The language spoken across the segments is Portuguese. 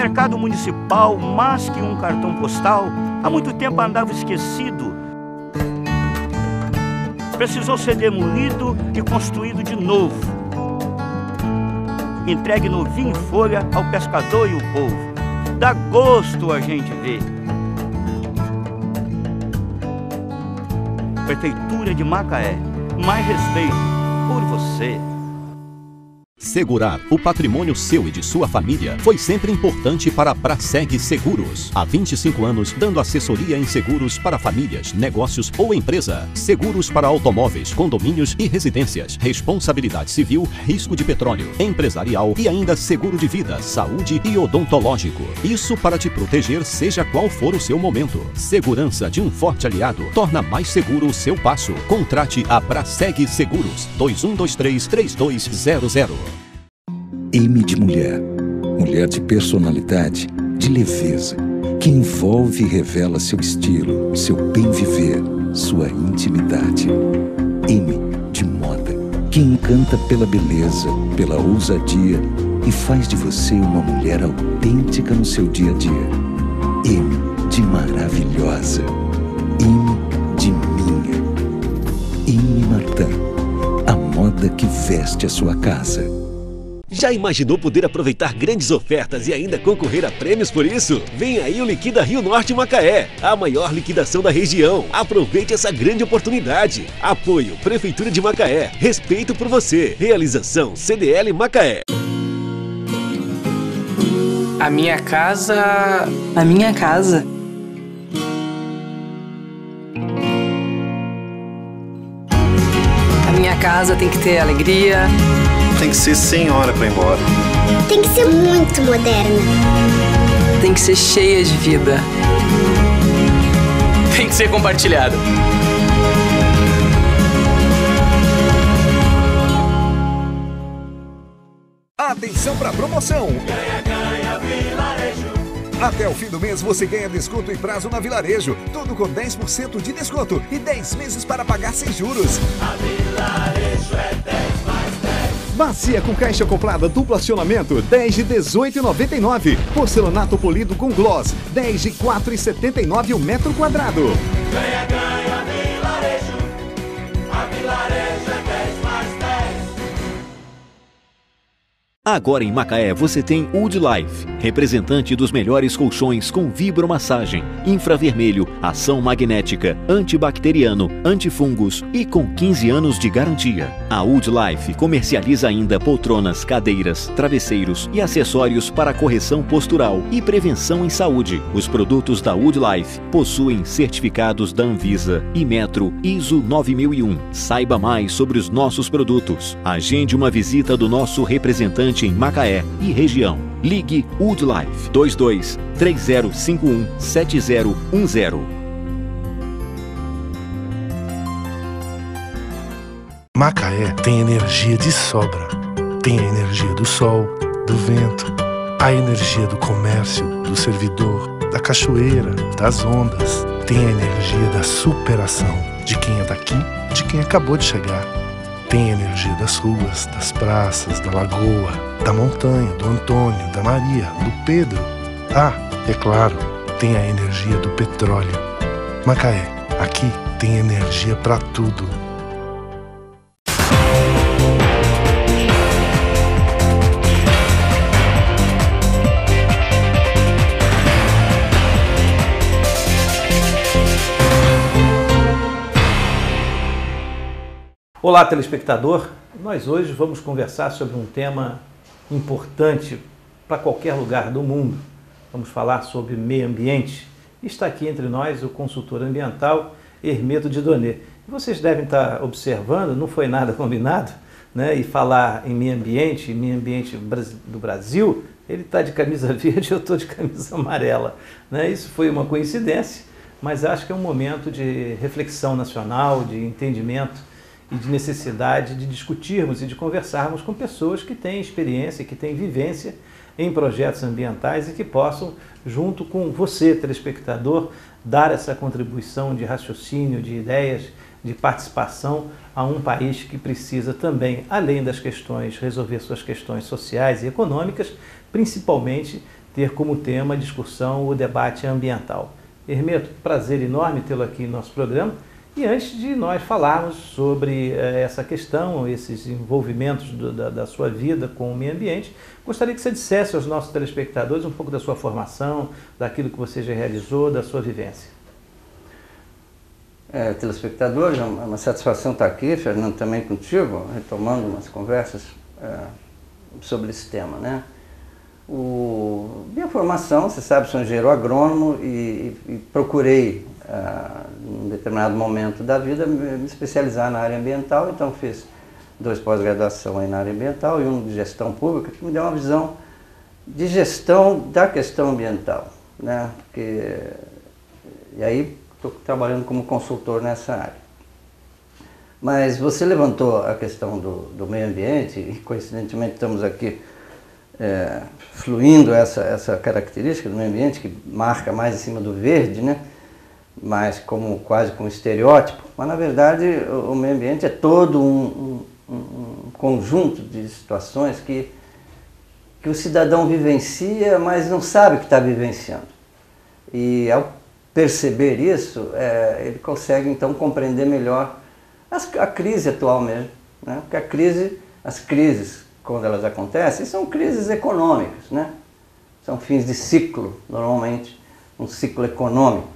mercado municipal, mais que um cartão postal, há muito tempo andava esquecido. Precisou ser demolido e construído de novo. Entregue novinho em folha ao pescador e o povo. Dá gosto a gente ver. Prefeitura de Macaé, mais respeito por você. Segurar o patrimônio seu e de sua família foi sempre importante para a Braseg Seguros. Há 25 anos, dando assessoria em seguros para famílias, negócios ou empresa. Seguros para automóveis, condomínios e residências. Responsabilidade civil, risco de petróleo, empresarial e ainda seguro de vida, saúde e odontológico. Isso para te proteger seja qual for o seu momento. Segurança de um forte aliado torna mais seguro o seu passo. Contrate a Braseg Seguros. 2123-3200. M de mulher. Mulher de personalidade, de leveza, que envolve e revela seu estilo, seu bem viver, sua intimidade. M de moda, que encanta pela beleza, pela ousadia e faz de você uma mulher autêntica no seu dia a dia. M de maravilhosa. M de minha. M Martin, a moda que veste a sua casa. Já imaginou poder aproveitar grandes ofertas e ainda concorrer a prêmios por isso? Vem aí o Liquida Rio Norte Macaé, a maior liquidação da região. Aproveite essa grande oportunidade. Apoio Prefeitura de Macaé. Respeito por você. Realização CDL Macaé. A minha casa... A minha casa. A minha casa tem que ter alegria. Tem que ser sem hora para ir embora. Tem que ser muito moderna. Tem que ser cheia de vida. Tem que ser compartilhada. Atenção para a promoção! Ganha, ganha, Vilarejo! Até o fim do mês você ganha desconto em prazo na Vilarejo. Tudo com 10% de desconto e 10 meses para pagar sem juros. A Vilarejo é 10 mais 10. Bacia com caixa acoplada duplo acionamento, 10 de 18,99. Porcelanato polido com gloss, 10 de 4,79 o metro quadrado. Ganha, ganha, Vilarejo. A Vilarejo é 10 mais 10. Agora em Macaé você tem Wood Life, representante dos melhores colchões com vibromassagem, infravermelho, ação magnética, antibacteriano, antifungos e com 15 anos de garantia. A Wood Life comercializa ainda poltronas, cadeiras, travesseiros e acessórios para correção postural e prevenção em saúde. Os produtos da Wood Life possuem certificados da Anvisa, Inmetro, ISO 9001. Saiba mais sobre os nossos produtos. Agende uma visita do nosso representante em Macaé e região. Ligue Wood Life 22 3051 7010. Macaé tem energia de sobra. Tem a energia do sol, do vento, a energia do comércio, do servidor, da cachoeira, das ondas. Tem a energia da superação de quem é daqui, de quem acabou de chegar. Tem a energia das ruas, das praças, da lagoa, da montanha, do Antônio, da Maria, do Pedro. Ah, é claro, tem a energia do petróleo. Macaé, aqui tem energia para tudo. Olá, telespectador. Nós hoje vamos conversar sobre um tema importante para qualquer lugar do mundo. Vamos falar sobre meio ambiente. Está aqui entre nós o consultor ambiental Hermeto Didonê. Vocês devem estar observando, não foi nada combinado, né? E falar em meio ambiente do Brasil, ele está de camisa verde, eu estou de camisa amarela, né? Isso foi uma coincidência, mas acho que é um momento de reflexão nacional, de entendimento e de necessidade de discutirmos e de conversarmos com pessoas que têm experiência, que têm vivência em projetos ambientais e que possam, junto com você, telespectador, dar essa contribuição de raciocínio, de ideias, de participação a um país que precisa também, além das questões, resolver suas questões sociais e econômicas, principalmente ter como tema a discussão o debate ambiental. Hermeto, prazer enorme tê-lo aqui no nosso programa. E antes de nós falarmos sobre essa questão, esses envolvimentos da sua vida com o meio ambiente, gostaria que você dissesse aos nossos telespectadores um pouco da sua formação, daquilo que você já realizou, da sua vivência. Telespectadores, é uma satisfação estar aqui, Fernando, também contigo, retomando umas conversas sobre esse tema, né? Minha formação, você sabe, sou engenheiro agrônomo e procurei, em um determinado momento da vida, me especializar na área ambiental, então fiz 2 pós-graduação aí na área ambiental e um de gestão pública, que me deu uma visão de gestão da questão ambiental, né? E aí estou trabalhando como consultor nessa área. Mas você levantou a questão do meio ambiente e coincidentemente estamos aqui fluindo essa característica do meio ambiente que marca mais em cima do verde, né? Mas quase como estereótipo, mas na verdade o meio ambiente é todo um conjunto de situações que o cidadão vivencia, mas não sabe que está vivenciando. E ao perceber isso, ele consegue então compreender melhor a crise atual mesmo, né? Porque as crises, quando elas acontecem, são crises econômicas, né? São fins de ciclo, normalmente, um ciclo econômico.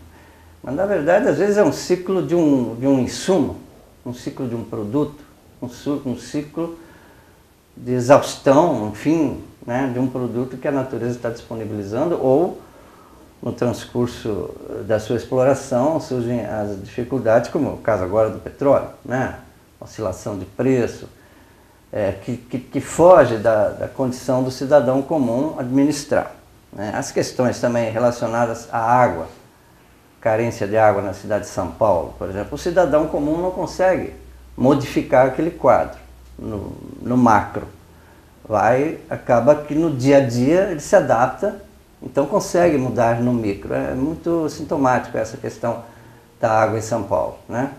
Mas, na verdade, às vezes é um ciclo de um insumo, um ciclo de um produto, um ciclo de exaustão, um fim, né, de um produto que a natureza está disponibilizando ou, no transcurso da sua exploração, surgem as dificuldades, como o caso agora do petróleo, né? Oscilação de preço, que foge da condição do cidadão comum administrar, né? As questões também relacionadas à água, carência de água na cidade de São Paulo, por exemplo, o cidadão comum não consegue modificar aquele quadro no macro. Acaba que no dia a dia ele se adapta, então consegue mudar no micro. É muito sintomático essa questão da água em São Paulo, né?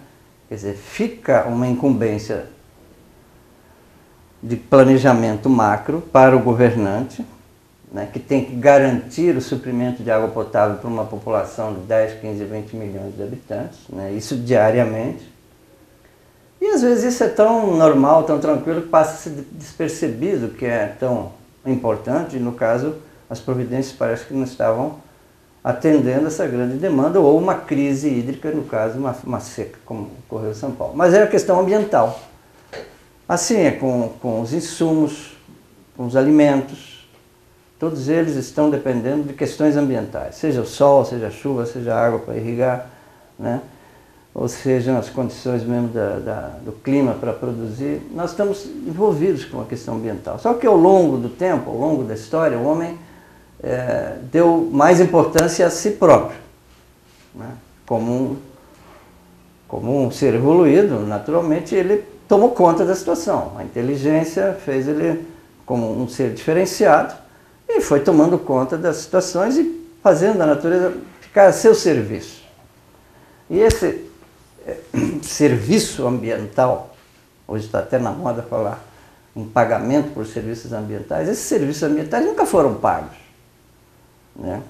Quer dizer, fica uma incumbência de planejamento macro para o governante, né, que tem que garantir o suprimento de água potável para uma população de 10, 15, 20 milhões de habitantes, né, isso diariamente. E às vezes isso é tão normal, tão tranquilo, que passa a ser despercebido, que é tão importante, e no caso as providências parece que não estavam atendendo essa grande demanda, ou uma crise hídrica, no caso uma seca, como ocorreu em São Paulo. Mas é a questão ambiental. Assim é com os insumos, com os alimentos, todos eles estão dependendo de questões ambientais, seja o sol, seja a chuva, seja a água para irrigar, né? Ou sejam as condições mesmo do clima para produzir. Nós estamos envolvidos com a questão ambiental. Só que ao longo do tempo, ao longo da história, o homem deu mais importância a si próprio, né? Como um ser evoluído, naturalmente ele tomou conta da situação. A inteligência fez ele como um ser diferenciado, e foi tomando conta das situações e fazendo a natureza ficar a seu serviço. E esse serviço ambiental, hoje está até na moda falar em pagamento por serviços ambientais, esses serviços ambientais nunca foram pagos, né?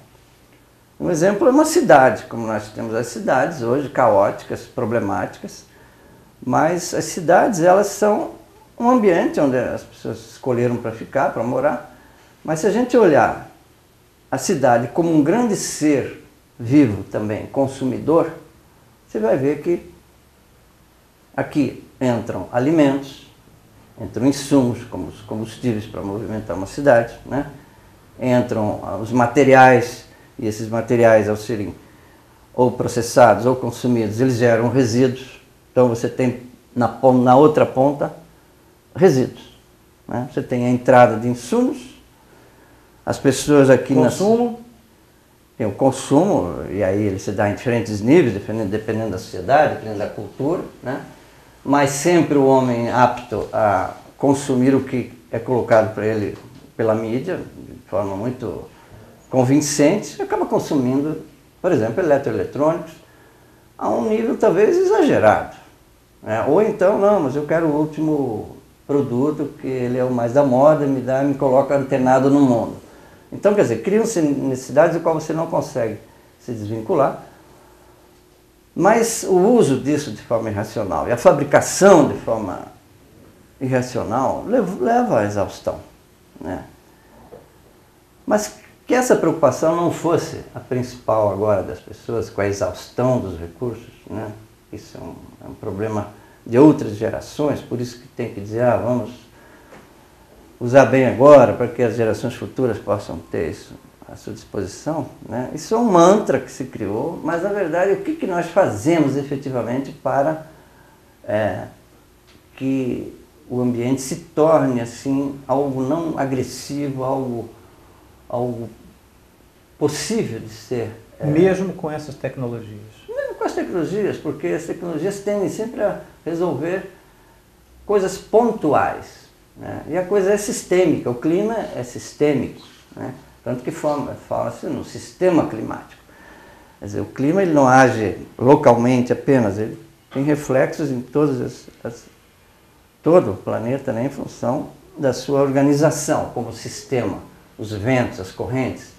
Um exemplo é uma cidade, como nós temos as cidades hoje, caóticas, problemáticas, mas as cidades, elas são um ambiente onde as pessoas escolheram para ficar, para morar. Mas se a gente olhar a cidade como um grande ser vivo também, consumidor, você vai ver que aqui entram alimentos, entram insumos, como os combustíveis para movimentar uma cidade, né? Entram os materiais, e esses materiais, ao serem ou processados ou consumidos, eles geram resíduos. Então você tem na outra ponta resíduos, né? Você tem a entrada de insumos, as pessoas aqui... Tem o consumo, e aí ele se dá em diferentes níveis, dependendo da sociedade, dependendo da cultura, né? Mas sempre o homem apto a consumir o que é colocado para ele pela mídia, de forma muito convincente, acaba consumindo, por exemplo, eletroeletrônicos, a um nível talvez exagerado, né? Ou então, não, mas eu quero o último produto, que ele é o mais da moda, me coloca antenado no mundo. Então, quer dizer, criam-se necessidades do qual você não consegue se desvincular, mas o uso disso de forma irracional e a fabricação de forma irracional leva à exaustão, né? Mas que essa preocupação não fosse a principal agora das pessoas com a exaustão dos recursos, né? Isso é um problema de outras gerações, por isso que tem que dizer, vamos usar bem agora para que as gerações futuras possam ter isso à sua disposição, né? Isso é um mantra que se criou, mas na verdade o que nós fazemos efetivamente para que o ambiente se torne assim algo não agressivo, algo possível de ser... Mesmo com essas tecnologias? Mesmo com as tecnologias, porque as tecnologias tendem sempre a resolver coisas pontuais, né? E a coisa é sistêmica, o clima é sistêmico, né? Tanto que fala-se no sistema climático. Quer dizer, o clima ele não age localmente apenas, ele tem reflexos em todo o planeta, né, em função da sua organização como sistema, os ventos, as correntes,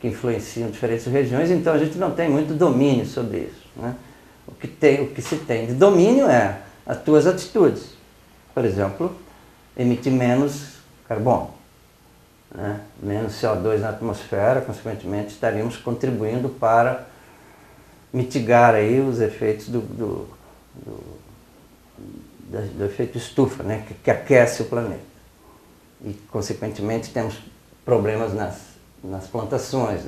que influenciam diferentes regiões, então a gente não tem muito domínio sobre isso, né? O que se tem de domínio é as tuas atitudes. Por exemplo, emitir menos carbono, né? Menos CO2 na atmosfera, consequentemente estaríamos contribuindo para mitigar aí os efeitos do efeito estufa, né? Que aquece o planeta. E, consequentemente, temos problemas nas plantações,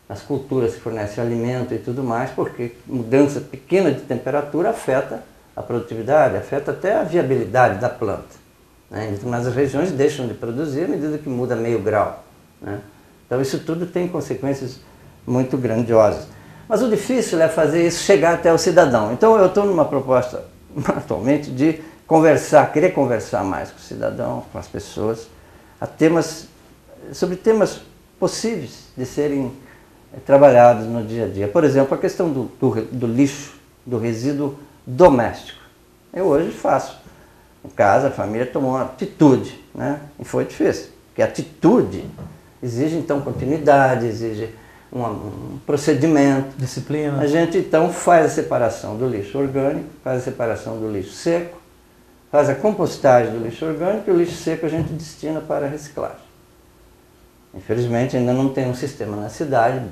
nas culturas que fornecem alimento e tudo mais, porque mudança pequena de temperatura afeta a produtividade, afeta até a viabilidade da planta, né? Em determinadas regiões deixam de produzir à medida que muda meio grau, né? Então isso tudo tem consequências muito grandiosas. Mas o difícil é fazer isso chegar até o cidadão. Então eu estou numa proposta atualmente de querer conversar mais com o cidadão, com as pessoas, sobre temas possíveis de serem trabalhados no dia a dia. Por exemplo, a questão do lixo, do resíduo doméstico. Eu hoje faço. Em casa, a família tomou uma atitude, né? E foi difícil, porque a atitude exige, então, continuidade, exige um procedimento. Disciplina. A gente, então, faz a separação do lixo orgânico, faz a separação do lixo seco, faz a compostagem do lixo orgânico e o lixo seco a gente destina para a reciclagem. Infelizmente, ainda não tem um sistema na cidade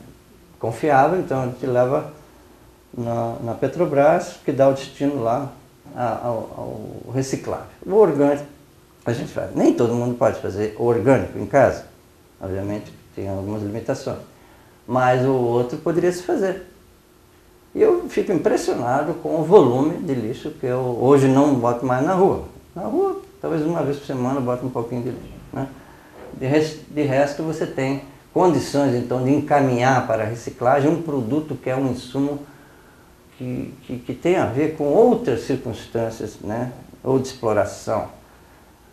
confiável, então a gente leva na Petrobras, que dá o destino lá ao reciclável. O orgânico, a gente faz. Nem todo mundo pode fazer orgânico em casa, obviamente tem algumas limitações, mas o outro poderia se fazer. E eu fico impressionado com o volume de lixo que eu hoje não boto mais na rua. Na rua, talvez uma vez por semana eu boto um pouquinho de lixo, né? De resto, você tem condições, então, de encaminhar para a reciclagem um produto que é um insumo que tem a ver com outras circunstâncias, né? Ou de exploração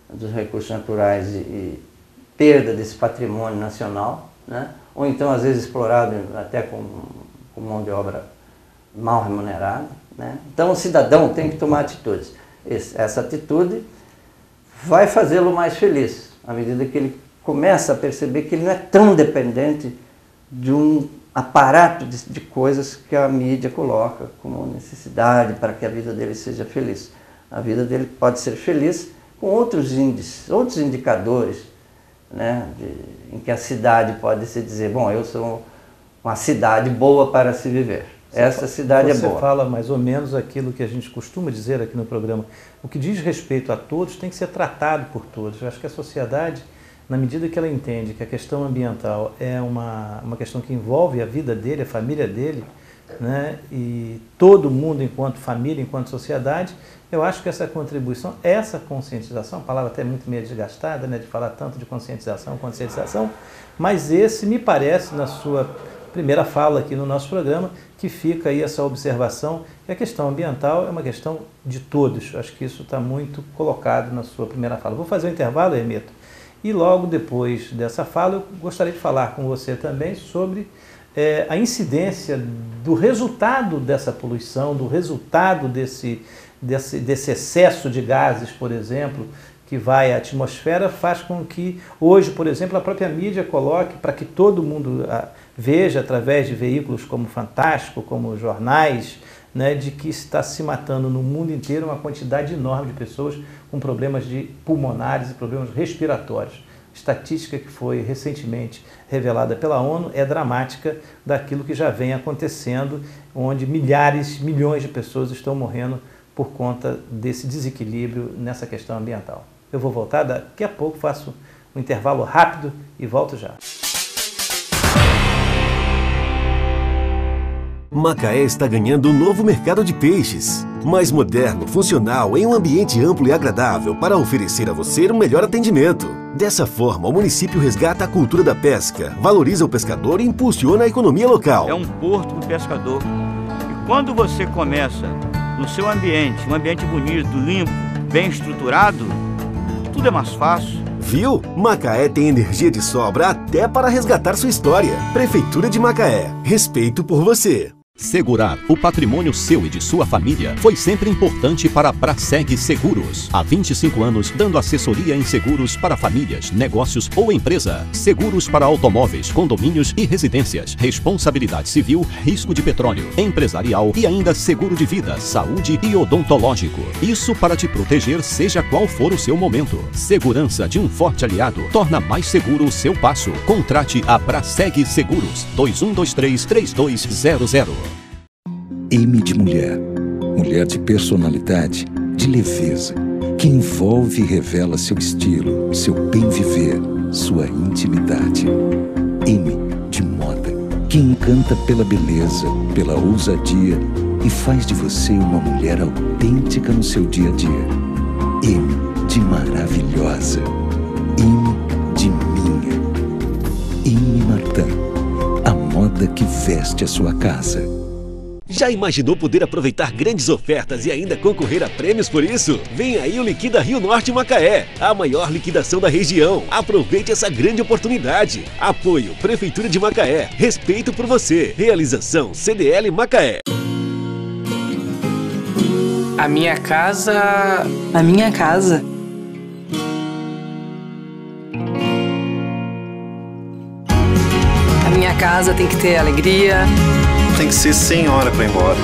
dos recursos naturais e perda desse patrimônio nacional, né? Ou então, às vezes, explorado até com mão de obra mal remunerada, né? Então, o cidadão tem que tomar atitudes. Essa atitude vai fazê-lo mais feliz, à medida que ele começa a perceber que ele não é tão dependente de um aparato de coisas que a mídia coloca como necessidade para que a vida dele seja feliz. A vida dele pode ser feliz com outros índices, outros indicadores, né, em que a cidade pode se dizer, bom, eu sou uma cidade boa para se viver. Essa cidade é boa. Você fala mais ou menos aquilo que a gente costuma dizer aqui no programa. O que diz respeito a todos tem que ser tratado por todos. Eu acho que a sociedade, na medida que ela entende que a questão ambiental é uma questão que envolve a vida dele, a família dele, né, e todo mundo enquanto família, enquanto sociedade, eu acho que essa contribuição, essa conscientização, a palavra até muito meio desgastada, né, de falar tanto de conscientização, mas esse me parece, na sua primeira fala aqui no nosso programa, que fica aí essa observação que a questão ambiental é uma questão de todos. Acho que isso está muito colocado na sua primeira fala. Vou fazer um intervalo, Hermeto, e logo depois dessa fala eu gostaria de falar com você também sobre a incidência do resultado dessa poluição, do resultado desse excesso de gases, por exemplo, que vai à atmosfera, faz com que hoje, por exemplo, a própria mídia coloque para que todo mundo veja através de veículos como Fantástico, como jornais, né, de que está se matando no mundo inteiro uma quantidade enorme de pessoas com problemas pulmonares e problemas respiratórios. A estatística que foi recentemente revelada pela ONU é dramática daquilo que já vem acontecendo, onde milhares, milhões de pessoas estão morrendo por conta desse desequilíbrio nessa questão ambiental. Eu vou voltar, daqui a pouco faço um intervalo rápido e volto já. Macaé está ganhando um novo mercado de peixes. Mais moderno, funcional, em um ambiente amplo e agradável para oferecer a você um melhor atendimento. Dessa forma, o município resgata a cultura da pesca, valoriza o pescador e impulsiona a economia local. É um porto do pescador. E quando você começa no seu ambiente, um ambiente bonito, limpo, bem estruturado, tudo é mais fácil. Viu? Macaé tem energia de sobra até para resgatar sua história. Prefeitura de Macaé. Respeito por você. Segurar o patrimônio seu e de sua família foi sempre importante para a Braseg Seguros. Há 25 anos, dando assessoria em seguros para famílias, negócios ou empresa. Seguros para automóveis, condomínios e residências. Responsabilidade civil, risco de petróleo, empresarial e ainda seguro de vida, saúde e odontológico. Isso para te proteger, seja qual for o seu momento. Segurança de um forte aliado torna mais seguro o seu passo. Contrate a Braseg Seguros. 2123-3200. M de mulher. Mulher de personalidade, de leveza, que envolve e revela seu estilo, seu bem viver, sua intimidade. M de moda, que encanta pela beleza, pela ousadia e faz de você uma mulher autêntica no seu dia a dia. M de maravilhosa. M de minha. M Martin, a moda que veste a sua casa. Já imaginou poder aproveitar grandes ofertas e ainda concorrer a prêmios por isso? Vem aí o Liquida Rio Norte Macaé, a maior liquidação da região. Aproveite essa grande oportunidade. Apoio Prefeitura de Macaé. Respeito por você. Realização CDL Macaé. A minha casa... A minha casa. A minha casa tem que ter alegria. Tem que ser sem hora para ir embora.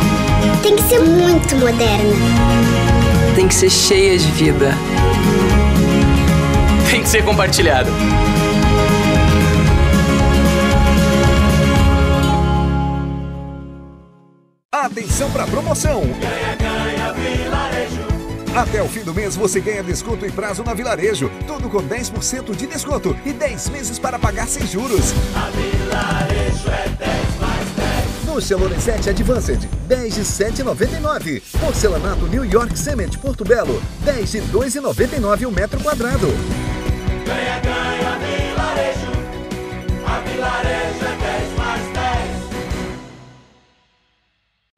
Tem que ser muito moderna. Tem que ser cheia de vida. Tem que ser compartilhada. Atenção para a promoção! Ganha, ganha, Vilarejo. Até o fim do mês você ganha desconto e prazo na Vilarejo. Tudo com 10% de desconto e 10 meses para pagar sem juros. A Vilarejo é 10 mais 10. Ducha Lorenzetti Advanced, 10 de R$ 7,99. Porcelanato New York Cement Porto Belo, 10 de R$ 2,99 o metro quadrado. Ganha, ganha, Vilarejo. A Vilarejo é 10 mais 10.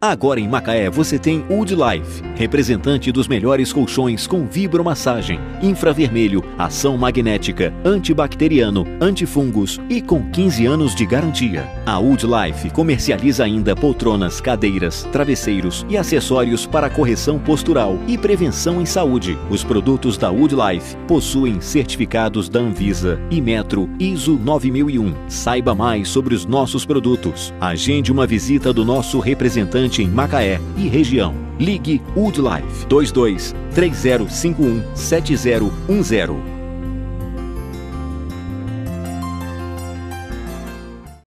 Agora em Macaé você tem Wood Life, representante dos melhores colchões com vibromassagem, infravermelho, ação magnética, antibacteriano, antifungos e com 15 anos de garantia. A Wood Life comercializa ainda poltronas, cadeiras, travesseiros e acessórios para correção postural e prevenção em saúde. Os produtos da Wood Life possuem certificados da Anvisa e Metro ISO 9001. Saiba mais sobre os nossos produtos. Agende uma visita do nosso representante em Macaé e região. Ligue Wood Life 22 3051 7010.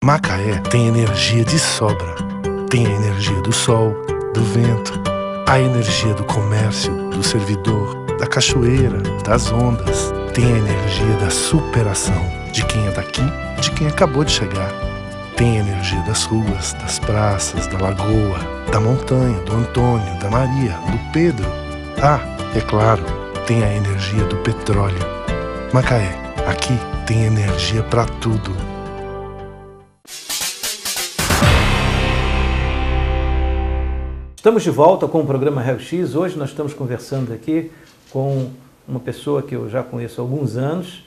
Macaé tem energia de sobra. Tem a energia do sol, do vento, a energia do comércio, do servidor, da cachoeira, das ondas. Tem a energia da superação de quem é daqui, de quem acabou de chegar. Tem a energia das ruas, das praças, da lagoa, da montanha, do Antônio, da Maria, do Pedro. Ah, é claro, tem a energia do petróleo. Macaé, aqui tem energia para tudo. Estamos de volta com o programa Raio X. Hoje nós estamos conversando aqui com uma pessoa que eu já conheço há alguns anos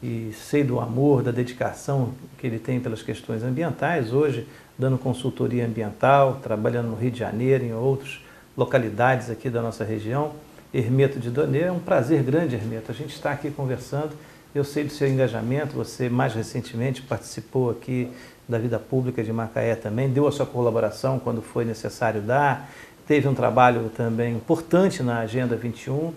e sei do amor, da dedicação que ele tem pelas questões ambientais, hoje dando consultoria ambiental, trabalhando no Rio de Janeiro, em outras localidades aqui da nossa região. Hermeto de Donê, é um prazer grande, Hermeto, a gente está aqui conversando, eu sei do seu engajamento, você mais recentemente participou aqui da vida pública de Macaé também, deu a sua colaboração quando foi necessário dar, teve um trabalho também importante na Agenda 21,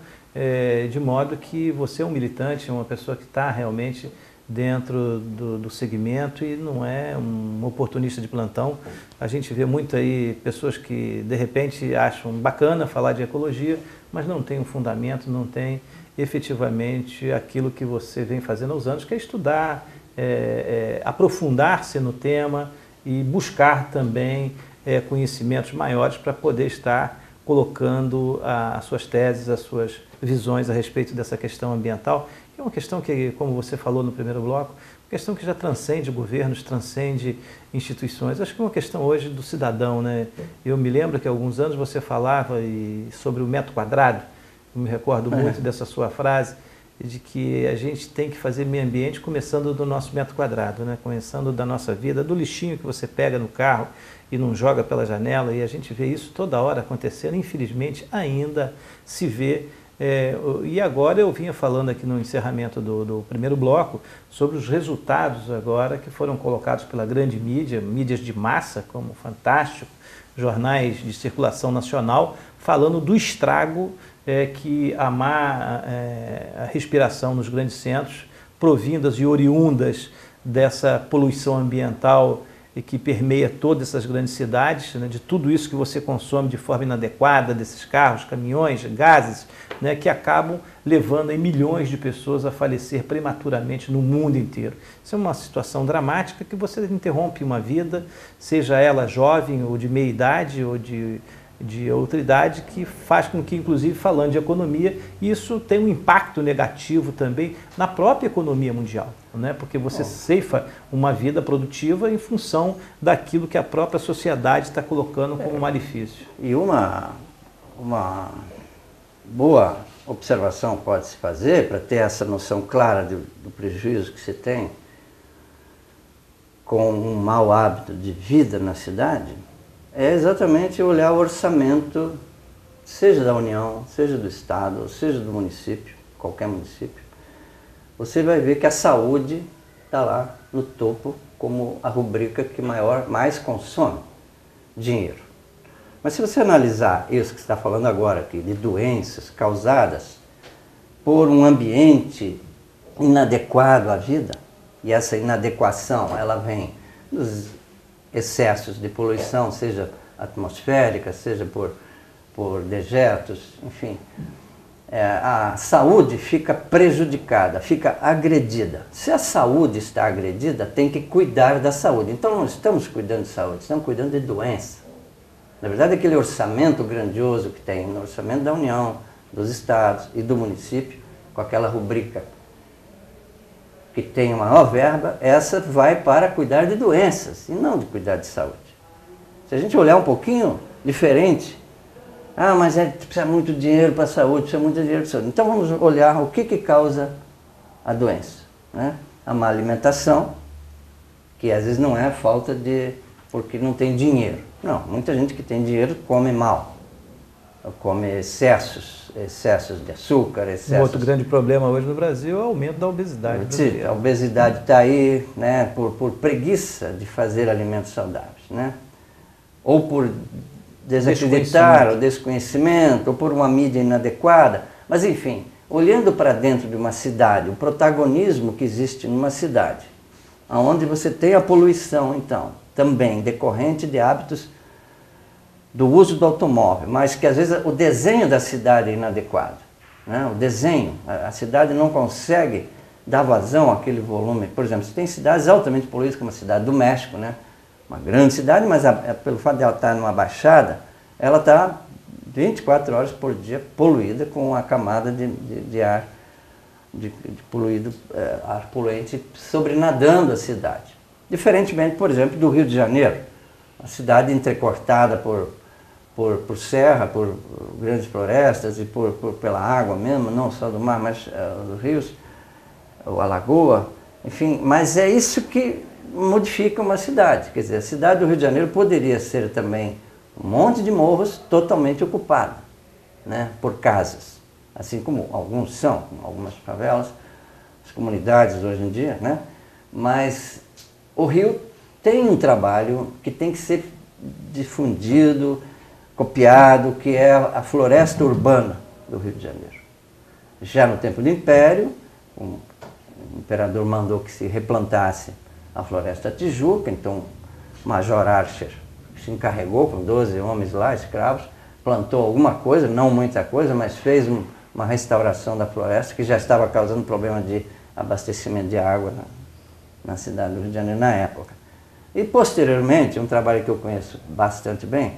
de modo que você é um militante, uma pessoa que está realmente dentro do segmento e não é um oportunista de plantão. A gente vê muito aí pessoas que de repente acham bacana falar de ecologia, mas não tem um fundamento, não tem efetivamente aquilo que você vem fazendo aos anos, que é estudar, aprofundar-se no tema e buscar também conhecimentos maiores para poder estar colocando as suas teses, as suas visões a respeito dessa questão ambiental, que é uma questão que, como você falou no primeiro bloco, uma questão que já transcende governos, transcende instituições. Acho que é uma questão hoje do cidadão, né? Eu me lembro que há alguns anos você falava sobre o metro quadrado, eu me recordo muito dessa sua frase, de que a gente tem que fazer meio ambiente começando do nosso metro quadrado, né? Começando da nossa vida, do lixinho que você pega no carro e não joga pela janela, e a gente vê isso toda hora acontecendo, infelizmente ainda se vê. E agora eu vinha falando aqui no encerramento do primeiro bloco sobre os resultados agora que foram colocados pela grande mídia, mídias de massa como Fantástico, jornais de circulação nacional, falando do estrago que a má a respiração nos grandes centros, provindas e oriundas dessa poluição ambiental que permeia todas essas grandes cidades, né, de tudo isso que você consome de forma inadequada, desses carros, caminhões, gases, né, que acabam levando aí milhões de pessoas a falecer prematuramente no mundo inteiro. Isso é uma situação dramática que você interrompe uma vida, seja ela jovem ou de meia idade ou de outra idade, que faz com que, inclusive, falando de economia, isso tem um impacto negativo também na própria economia mundial, né? Porque você ceifa uma vida produtiva em função daquilo que a própria sociedade está colocando como malefício. E uma boa observação pode-se fazer, para ter essa noção clara do prejuízo que se tem com um mau hábito de vida na cidade, é exatamente olhar o orçamento, seja da União, seja do Estado, seja do município, qualquer município. Você vai ver que a saúde está lá no topo como a rubrica que mais consome dinheiro. Mas se você analisar isso que você está falando agora aqui, de doenças causadas por um ambiente inadequado à vida, e essa inadequação ela vem dos excessos de poluição, seja atmosférica, seja por dejetos, enfim, a saúde fica prejudicada, fica agredida. Se a saúde está agredida, tem que cuidar da saúde. Então não estamos cuidando de saúde, estamos cuidando de doença. Na verdade, aquele orçamento grandioso que tem no orçamento da União, dos estados e do município, com aquela rubrica que tem a maior verba, essa vai para cuidar de doenças e não de cuidar de saúde. Se a gente olhar um pouquinho diferente, mas precisa muito dinheiro para a saúde, precisa muito dinheiro para a saúde. Então vamos olhar o que causa a doença, né? A má alimentação, que às vezes não é falta porque não tem dinheiro. Não, muita gente que tem dinheiro come mal, come excessos de açúcar, excessos... Um outro grande problema hoje no Brasil é o aumento da obesidade. Sim, a obesidade está aí, né, por preguiça de fazer alimentos saudáveis, né? Ou por desacreditar, ou desconhecimento, ou por uma mídia inadequada. Mas, enfim, olhando para dentro de uma cidade, o protagonismo que existe numa cidade, onde você tem a poluição, então, também decorrente de hábitos do uso do automóvel, mas que às vezes o desenho da cidade é inadequado, né? O desenho, a cidade não consegue dar vazão àquele volume. Por exemplo, você tem cidades altamente poluídas, como a cidade do México, né? Uma grande cidade, mas pelo fato de ela estar numa baixada, ela está 24 horas por dia poluída com a camada de ar poluído, ar poluente sobrenadando a cidade. Diferentemente, por exemplo, do Rio de Janeiro, uma cidade entrecortada por serra, por grandes florestas e pela água mesmo, não só do mar, mas dos rios, ou a lagoa, enfim, mas é isso que modifica uma cidade. Quer dizer, a cidade do Rio de Janeiro poderia ser também um monte de morros totalmente ocupada, né, por casas, assim como alguns são, algumas favelas, as comunidades hoje em dia, né? Mas o Rio tem um trabalho que tem que ser difundido, copiado, que é a floresta urbana do Rio de Janeiro. Já no tempo do Império, o imperador mandou que se replantasse a Floresta Tijuca, então o Major Archer se encarregou com 12 homens lá, escravos, plantou alguma coisa, não muita coisa, mas fez uma restauração da floresta que já estava causando problema de abastecimento de água na cidade do Rio de Janeiro na época. E posteriormente, um trabalho que eu conheço bastante bem,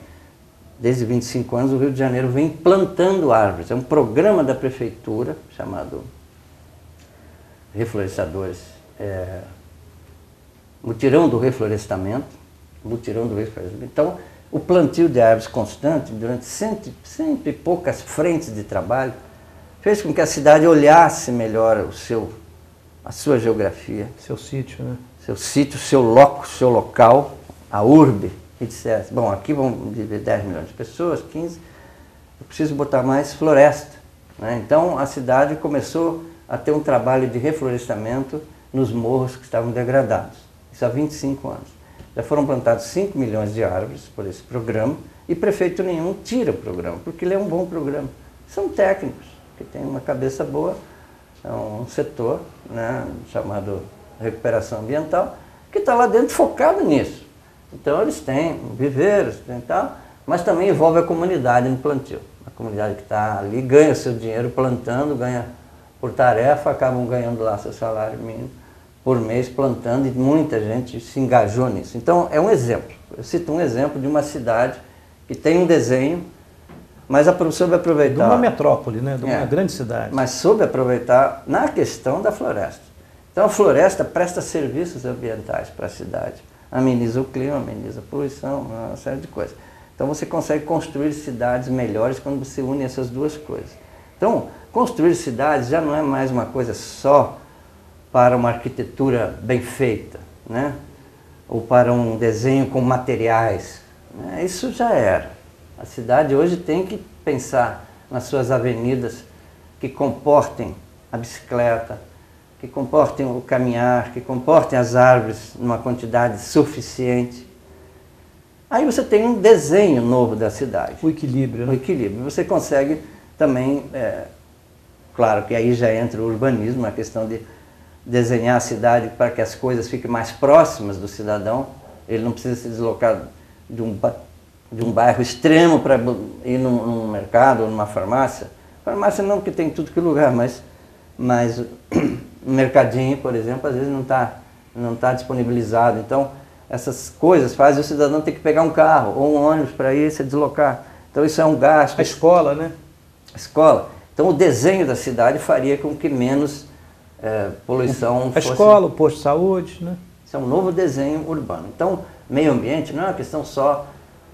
desde 25 anos o Rio de Janeiro vem plantando árvores. É um programa da prefeitura chamado Reflorescadores, Mutirão do Reflorestamento. Então, o plantio de árvores constante, durante cento e poucas frentes de trabalho, fez com que a cidade olhasse melhor a sua geografia. Seu sítio, né? Seu sítio, seu local, a urbe, e dissesse, bom, aqui vão viver 10 milhões de pessoas, 15, eu preciso botar mais floresta, né? Então, a cidade começou a ter um trabalho de reflorestamento nos morros que estavam degradados. Isso há 25 anos. Já foram plantados 5 milhões de árvores por esse programa e prefeito nenhum tira o programa, porque ele é um bom programa. São técnicos que têm uma cabeça boa, é um setor, né, chamado recuperação ambiental, que está lá dentro focado nisso. Então eles têm viveiros, tem tal, mas também envolve a comunidade no plantio. A comunidade que está ali ganha seu dinheiro plantando, ganha por tarefa, acabam ganhando lá seu salário mínimo por mês plantando, e muita gente se engajou nisso. Então é um exemplo. Eu cito um exemplo de uma cidade que tem um desenho, mas soube aproveitar... De uma metrópole, né? De uma grande cidade. Mas soube aproveitar na questão da floresta. Então a floresta presta serviços ambientais para a cidade. Ameniza o clima, ameniza a poluição, uma série de coisas. Então você consegue construir cidades melhores quando você une essas duas coisas. Então, construir cidades já não é mais uma coisa só para uma arquitetura bem feita, né? Ou para um desenho com materiais, né? Isso já era. A cidade hoje tem que pensar nas suas avenidas que comportem a bicicleta, que comportem o caminhar, que comportem as árvores numa quantidade suficiente. Aí você tem um desenho novo da cidade. O equilíbrio, né? O equilíbrio. Você consegue também, claro que aí já entra o urbanismo, a questão de desenhar a cidade para que as coisas fiquem mais próximas do cidadão. Ele não precisa se deslocar de um bairro extremo para ir num mercado ou numa farmácia. Farmácia não, porque tem tudo que lugar, mas um mercadinho, por exemplo, às vezes não tá disponibilizado. Então, essas coisas fazem o cidadão ter que pegar um carro ou um ônibus para ir se deslocar. Então, isso é um gasto. A escola, né? A escola. Então, o desenho da cidade faria com que menos poluição fosse... A escola, o posto de saúde, né? Isso é um novo desenho urbano. Então, meio ambiente não é uma questão só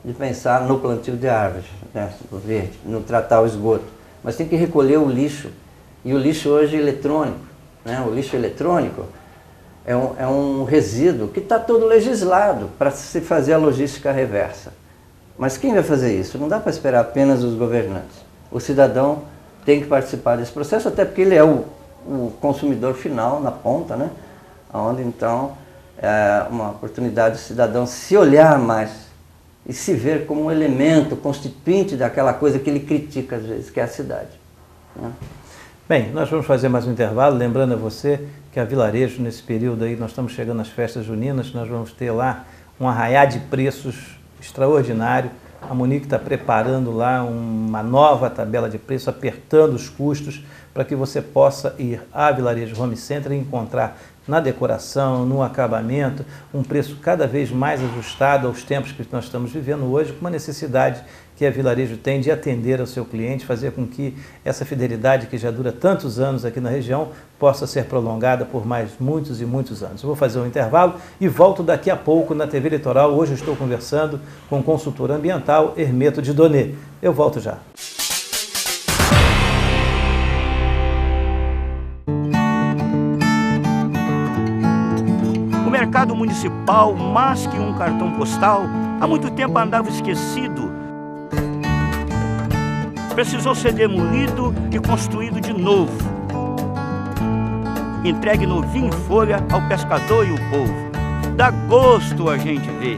de pensar no plantio de árvores, né, no verde, no tratar o esgoto, mas tem que recolher o lixo. E o lixo hoje é eletrônico, né? O lixo eletrônico é um resíduo que está todo legislado para se fazer a logística reversa. Mas quem vai fazer isso? Não dá para esperar apenas os governantes. O cidadão tem que participar desse processo, até porque ele é o consumidor final, na ponta, né? Onde então é uma oportunidade do cidadão se olhar mais e se ver como um elemento constituinte daquela coisa que ele critica às vezes, que é a cidade, né? Bem, nós vamos fazer mais um intervalo, lembrando a você que a Vilarejo, nesse período aí, nós estamos chegando às festas juninas, nós vamos ter lá um arraiá de preços extraordinário. A Monique está preparando lá uma nova tabela de preço, apertando os custos, para que você possa ir à Vilarejo Home Center e encontrar na decoração, no acabamento, um preço cada vez mais ajustado aos tempos que nós estamos vivendo hoje, com uma necessidade que a Vilarejo tem de atender ao seu cliente, fazer com que essa fidelidade que já dura tantos anos aqui na região possa ser prolongada por mais muitos e muitos anos. Eu vou fazer um intervalo e volto daqui a pouco na TV Litoral. Hoje eu estou conversando com o consultor ambiental Hermeto Didonê. Eu volto já. mercado municipal, mais que um cartão postal, há muito tempo andava esquecido. Precisou ser demolido e construído de novo. Entregue novinho em folha ao pescador e o povo. Dá gosto a gente ver.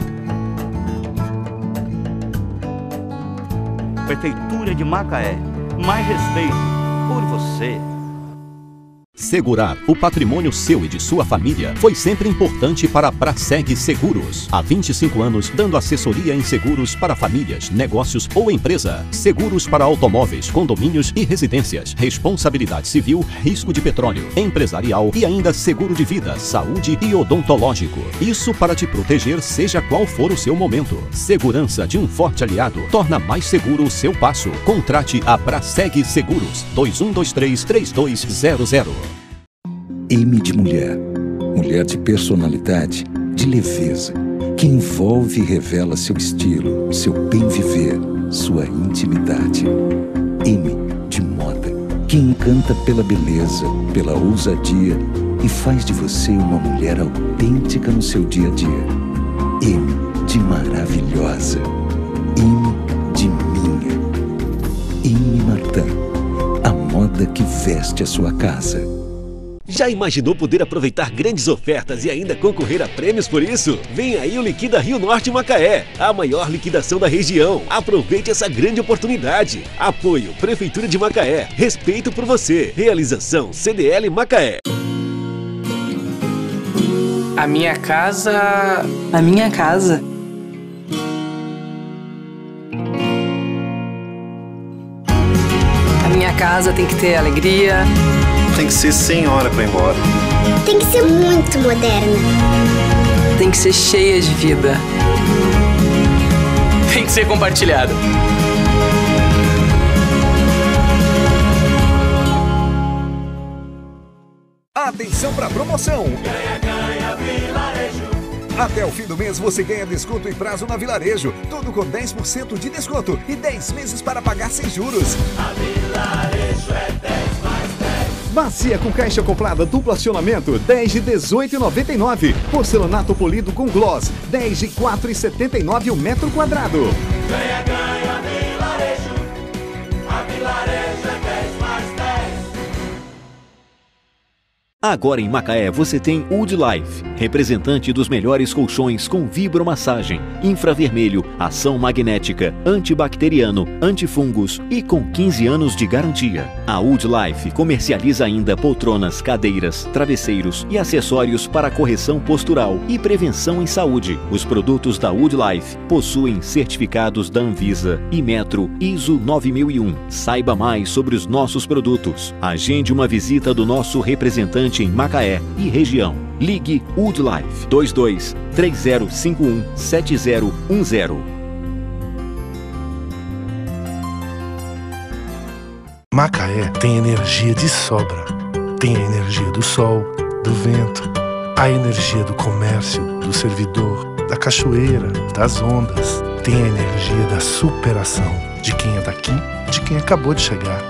Prefeitura de Macaé, mais respeito por você. Segurar o patrimônio seu e de sua família foi sempre importante para a Braseg Seguros. Há 25 anos, dando assessoria em seguros para famílias, negócios ou empresa. Seguros para automóveis, condomínios e residências. Responsabilidade civil, risco de petróleo, empresarial e ainda seguro de vida, saúde e odontológico. Isso para te proteger, seja qual for o seu momento. Segurança de um forte aliado torna mais seguro o seu passo. Contrate a Braseg Seguros. 2123-3200. M de mulher. Mulher de personalidade, de leveza, que envolve e revela seu estilo, seu bem viver, sua intimidade. M de moda, que encanta pela beleza, pela ousadia e faz de você uma mulher autêntica no seu dia a dia. M de maravilhosa. M de minha. M Martin, a moda que veste a sua casa. Já imaginou poder aproveitar grandes ofertas e ainda concorrer a prêmios por isso? Vem aí o Liquida Rio Norte Macaé, a maior liquidação da região. Aproveite essa grande oportunidade. Apoio Prefeitura de Macaé. Respeito por você. Realização CDL Macaé. A minha casa... A minha casa. A minha casa tem que ter alegria. Tem que ser sem hora para ir embora. Tem que ser muito moderna. Tem que ser cheia de vida. Tem que ser compartilhado. Atenção para a promoção! Ganha, ganha, Vilarejo. Até o fim do mês você ganha desconto e prazo na Vilarejo. Tudo com 10% de desconto e 10 meses para pagar sem juros. A Vilarejo é 10 mais 10. Bacia com caixa acoplada duplo acionamento, 10 de 18,99. Porcelanato polido com gloss, 10 de 4,79 o metro quadrado. Ganha, ganha, Vilarejo. A Vilarejo é 10 mais 10. Agora em Macaé você tem Wood Life, representante dos melhores colchões com vibromassagem, infravermelho, ação magnética, antibacteriano, antifungos e com 15 anos de garantia. A Wood Life comercializa ainda poltronas, cadeiras, travesseiros e acessórios para correção postural e prevenção em saúde. Os produtos da Wood Life possuem certificados da Anvisa, Inmetro, ISO 9001. Saiba mais sobre os nossos produtos. Agende uma visita do nosso representante em Macaé e região. Ligue Wood Life 22 3051 7010. Macaé tem energia de sobra. Tem a energia do sol, do vento, a energia do comércio, do servidor, da cachoeira, das ondas. Tem a energia da superação de quem é daqui, de quem acabou de chegar.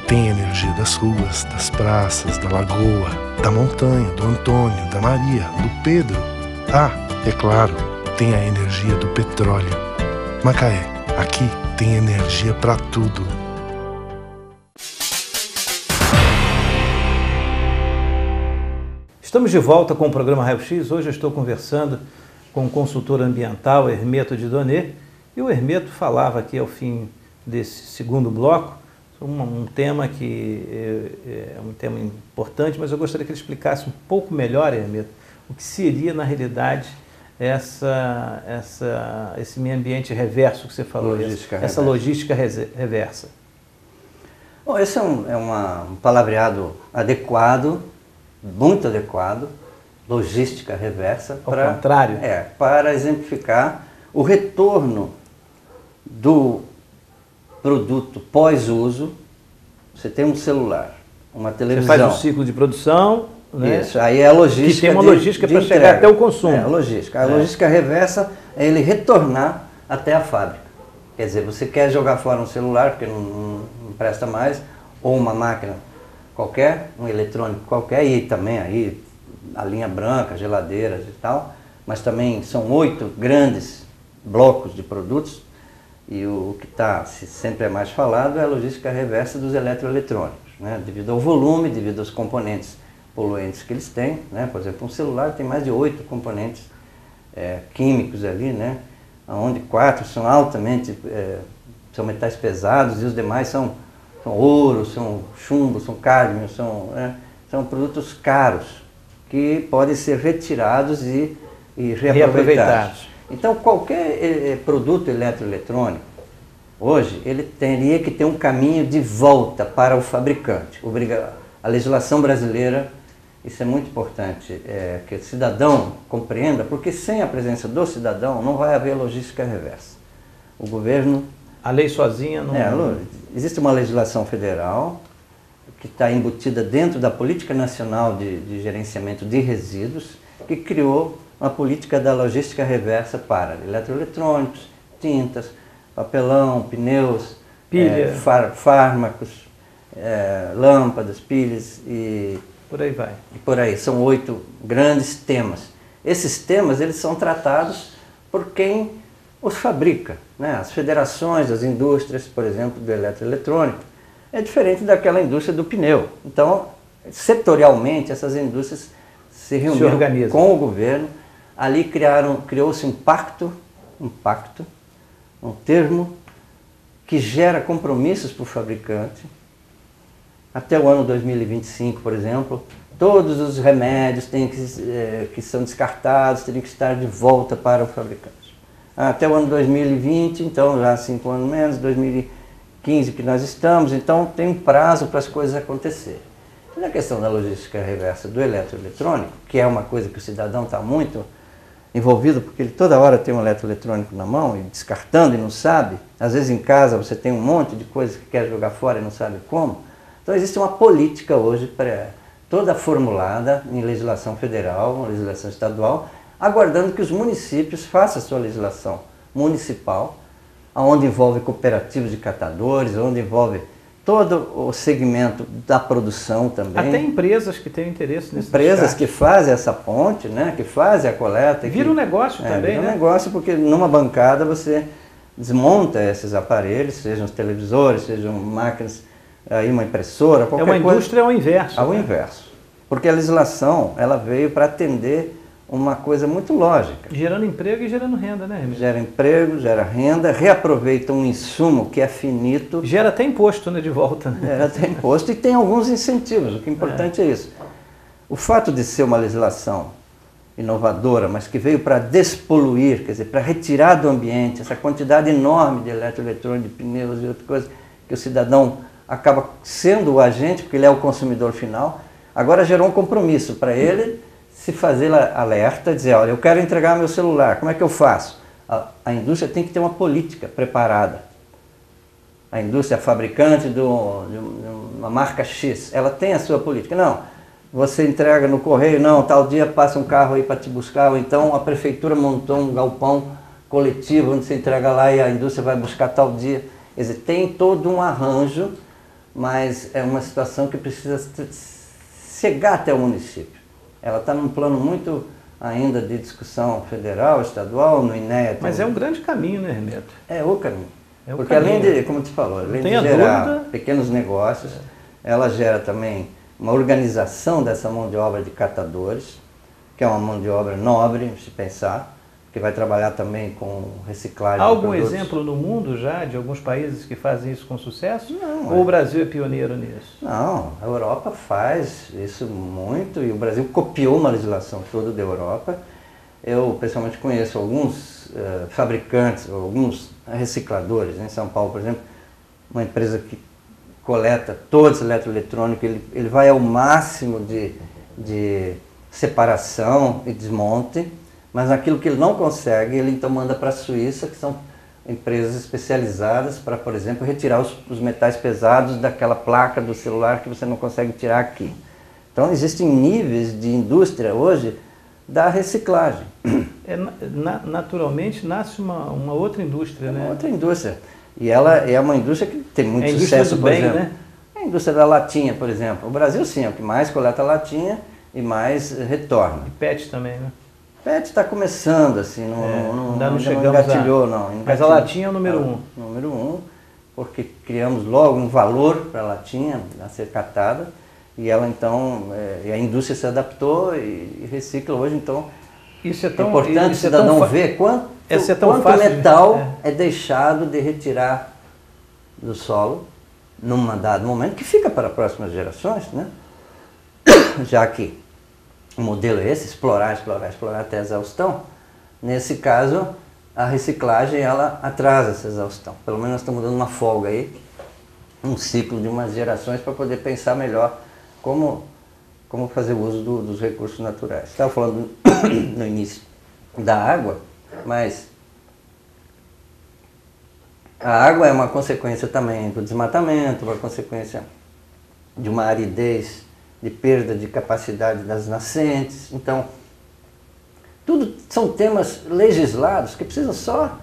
Tem a energia das ruas, das praças, da lagoa, da montanha, do Antônio, da Maria, do Pedro. Ah, é claro, tem a energia do petróleo. Macaé, aqui tem energia para tudo. Estamos de volta com o programa Raio X. Hoje eu estou conversando com o consultor ambiental Hermeto de Donê. E o Hermeto falava aqui ao fim desse segundo bloco um tema que é um tema importante, mas eu gostaria que ele explicasse um pouco melhor, Hermeto, o que seria, na realidade, esse meio ambiente reverso que você falou, essa logística reversa. Bom, esse é um palavreado adequado, muito adequado, logística reversa. Ao contrário? Para exemplificar o retorno do produto pós-uso. Você tem um celular, uma televisão. Você faz um ciclo de produção, né? Isso, aí é a logística. Que tem uma logística para chegar até o consumo. A logística. A logística reversa é ele retornar até a fábrica. Quer dizer, você quer jogar fora um celular, porque não presta mais, ou uma máquina qualquer, um eletrônico qualquer, e também aí a linha branca, geladeiras e tal, mas também são 8 grandes blocos de produtos, e o que sempre é mais falado é a logística reversa dos eletroeletrônicos, né? Devido ao volume, devido aos componentes poluentes que eles têm, né? Por exemplo, um celular tem mais de 8 componentes químicos ali, né? Onde 4 são altamente, são metais pesados e os demais são ouro, são chumbo, são cádmio, são produtos caros que podem ser retirados e reaproveitados. Então, qualquer produto eletroeletrônico, hoje, ele teria que ter um caminho de volta para o fabricante. A legislação brasileira, isso é muito importante, que o cidadão compreenda, porque sem a presença do cidadão não vai haver logística reversa. O governo... A lei sozinha não... Existe uma legislação federal que está embutida dentro da Política Nacional de Gerenciamento de Resíduos, que criou uma política da logística reversa para eletroeletrônicos, tintas, papelão, pneus, pilha, fármacos, lâmpadas, pilhas e por aí vai. E por aí, são 8 grandes temas. Esses temas eles são tratados por quem os fabrica, né? As federações, as indústrias, por exemplo, do eletroeletrônico, é diferente daquela indústria do pneu. Então, setorialmente, essas indústrias se reuniram com o governo. Ali criou-se um pacto, um termo que gera compromissos para o fabricante. Até o ano 2025, por exemplo, todos os remédios que são descartados teriam que estar de volta para o fabricante. Até o ano 2020, então já 5 anos menos, 2015 que nós estamos, então tem um prazo para as coisas acontecerem. E na questão da logística reversa do eletroeletrônico, que é uma coisa que o cidadão está muito envolvido, porque ele toda hora tem um eletroeletrônico na mão e descartando e não sabe. Às vezes em casa você tem um monte de coisas que quer jogar fora e não sabe como. Então existe uma política hoje toda formulada em legislação federal, uma legislação estadual, aguardando que os municípios façam a sua legislação municipal, onde envolve cooperativas de catadores, onde envolve todo o segmento da produção também. Até empresas que têm interesse nesse Empresas que fazem essa ponte, né, que fazem a coleta. Vira um negócio também, vira né? um negócio porque numa bancada você desmonta esses aparelhos, sejam os televisores, sejam máquinas, aí uma impressora, qualquer coisa. É uma indústria ao inverso. Ao inverso. Porque a legislação, ela veio para atender uma coisa muito lógica. Gerando emprego e gerando renda, né, Remígio? Gera emprego, gera renda, reaproveita um insumo que é finito. Gera até imposto, né, de volta. Né? Gera até imposto e tem alguns incentivos, o que é importante é isso. O fato de ser uma legislação inovadora, mas que veio para despoluir, quer dizer, para retirar do ambiente essa quantidade enorme de eletroeletrônicos, de pneus e outras coisas, que o cidadão acaba sendo o agente, porque ele é o consumidor final, agora gerou um compromisso para ele se fazer alerta, dizer, olha, eu quero entregar meu celular, como é que eu faço? A indústria tem que ter uma política preparada. A indústria fabricante de uma marca X, ela tem a sua política. Não, você entrega no correio, não, tal dia passa um carro aí para te buscar, ou então a prefeitura montou um galpão coletivo onde você entrega lá e a indústria vai buscar tal dia. Quer dizer, tem todo um arranjo, mas é uma situação que precisa chegar até o município. Ela está num plano muito ainda de discussão federal, estadual, no INEA. Mas é um grande caminho, né, Remeto? É o caminho. Porque caminho. além de, como te falou, além de gerar pequenos negócios, ela gera também uma organização dessa mão de obra de catadores, que é uma mão de obra nobre, se pensar, que vai trabalhar também com reciclagem. Há algum exemplo no mundo já de alguns países que fazem isso com sucesso? Não. Ou o Brasil é pioneiro nisso? Não, a Europa faz isso muito e o Brasil copiou uma legislação toda da Europa. Eu pessoalmente conheço alguns fabricantes, alguns recicladores, né? Em São Paulo, por exemplo, uma empresa que coleta todos os eletroeletrônicos, ele vai ao máximo de separação e desmonte, mas naquilo que ele não consegue, ele então manda para a Suíça, que são empresas especializadas para, por exemplo, retirar os metais pesados daquela placa do celular que você não consegue tirar aqui. Então existem níveis de indústria hoje da reciclagem. Naturalmente nasce uma outra indústria, né? Outra indústria. E ela é uma indústria que tem muito sucesso, por exemplo. Né? A indústria da latinha, por exemplo. O Brasil, sim, é o que mais coleta latinha e mais retorna. E PET também, né? PET está começando, assim, não engatilhou, não. Mas a latinha é o número 1. Número 1, porque criamos logo um valor para a latinha a ser catada, e ela então, a indústria se adaptou e recicla hoje, então isso é tão, é importante o cidadão ver quanto metal é deixado de retirar do solo num dado momento, que fica para próximas gerações, né? Já que o modelo é esse, explorar até a exaustão. Nesse caso, a reciclagem ela atrasa essa exaustão. Pelo menos nós estamos dando uma folga aí, um ciclo de umas gerações para poder pensar melhor como fazer uso dos recursos naturais. Estava falando no início da água, mas a água é uma consequência também do desmatamento, uma consequência de uma aridez, de perda de capacidade das nascentes. Então, tudo são temas legislados que precisam só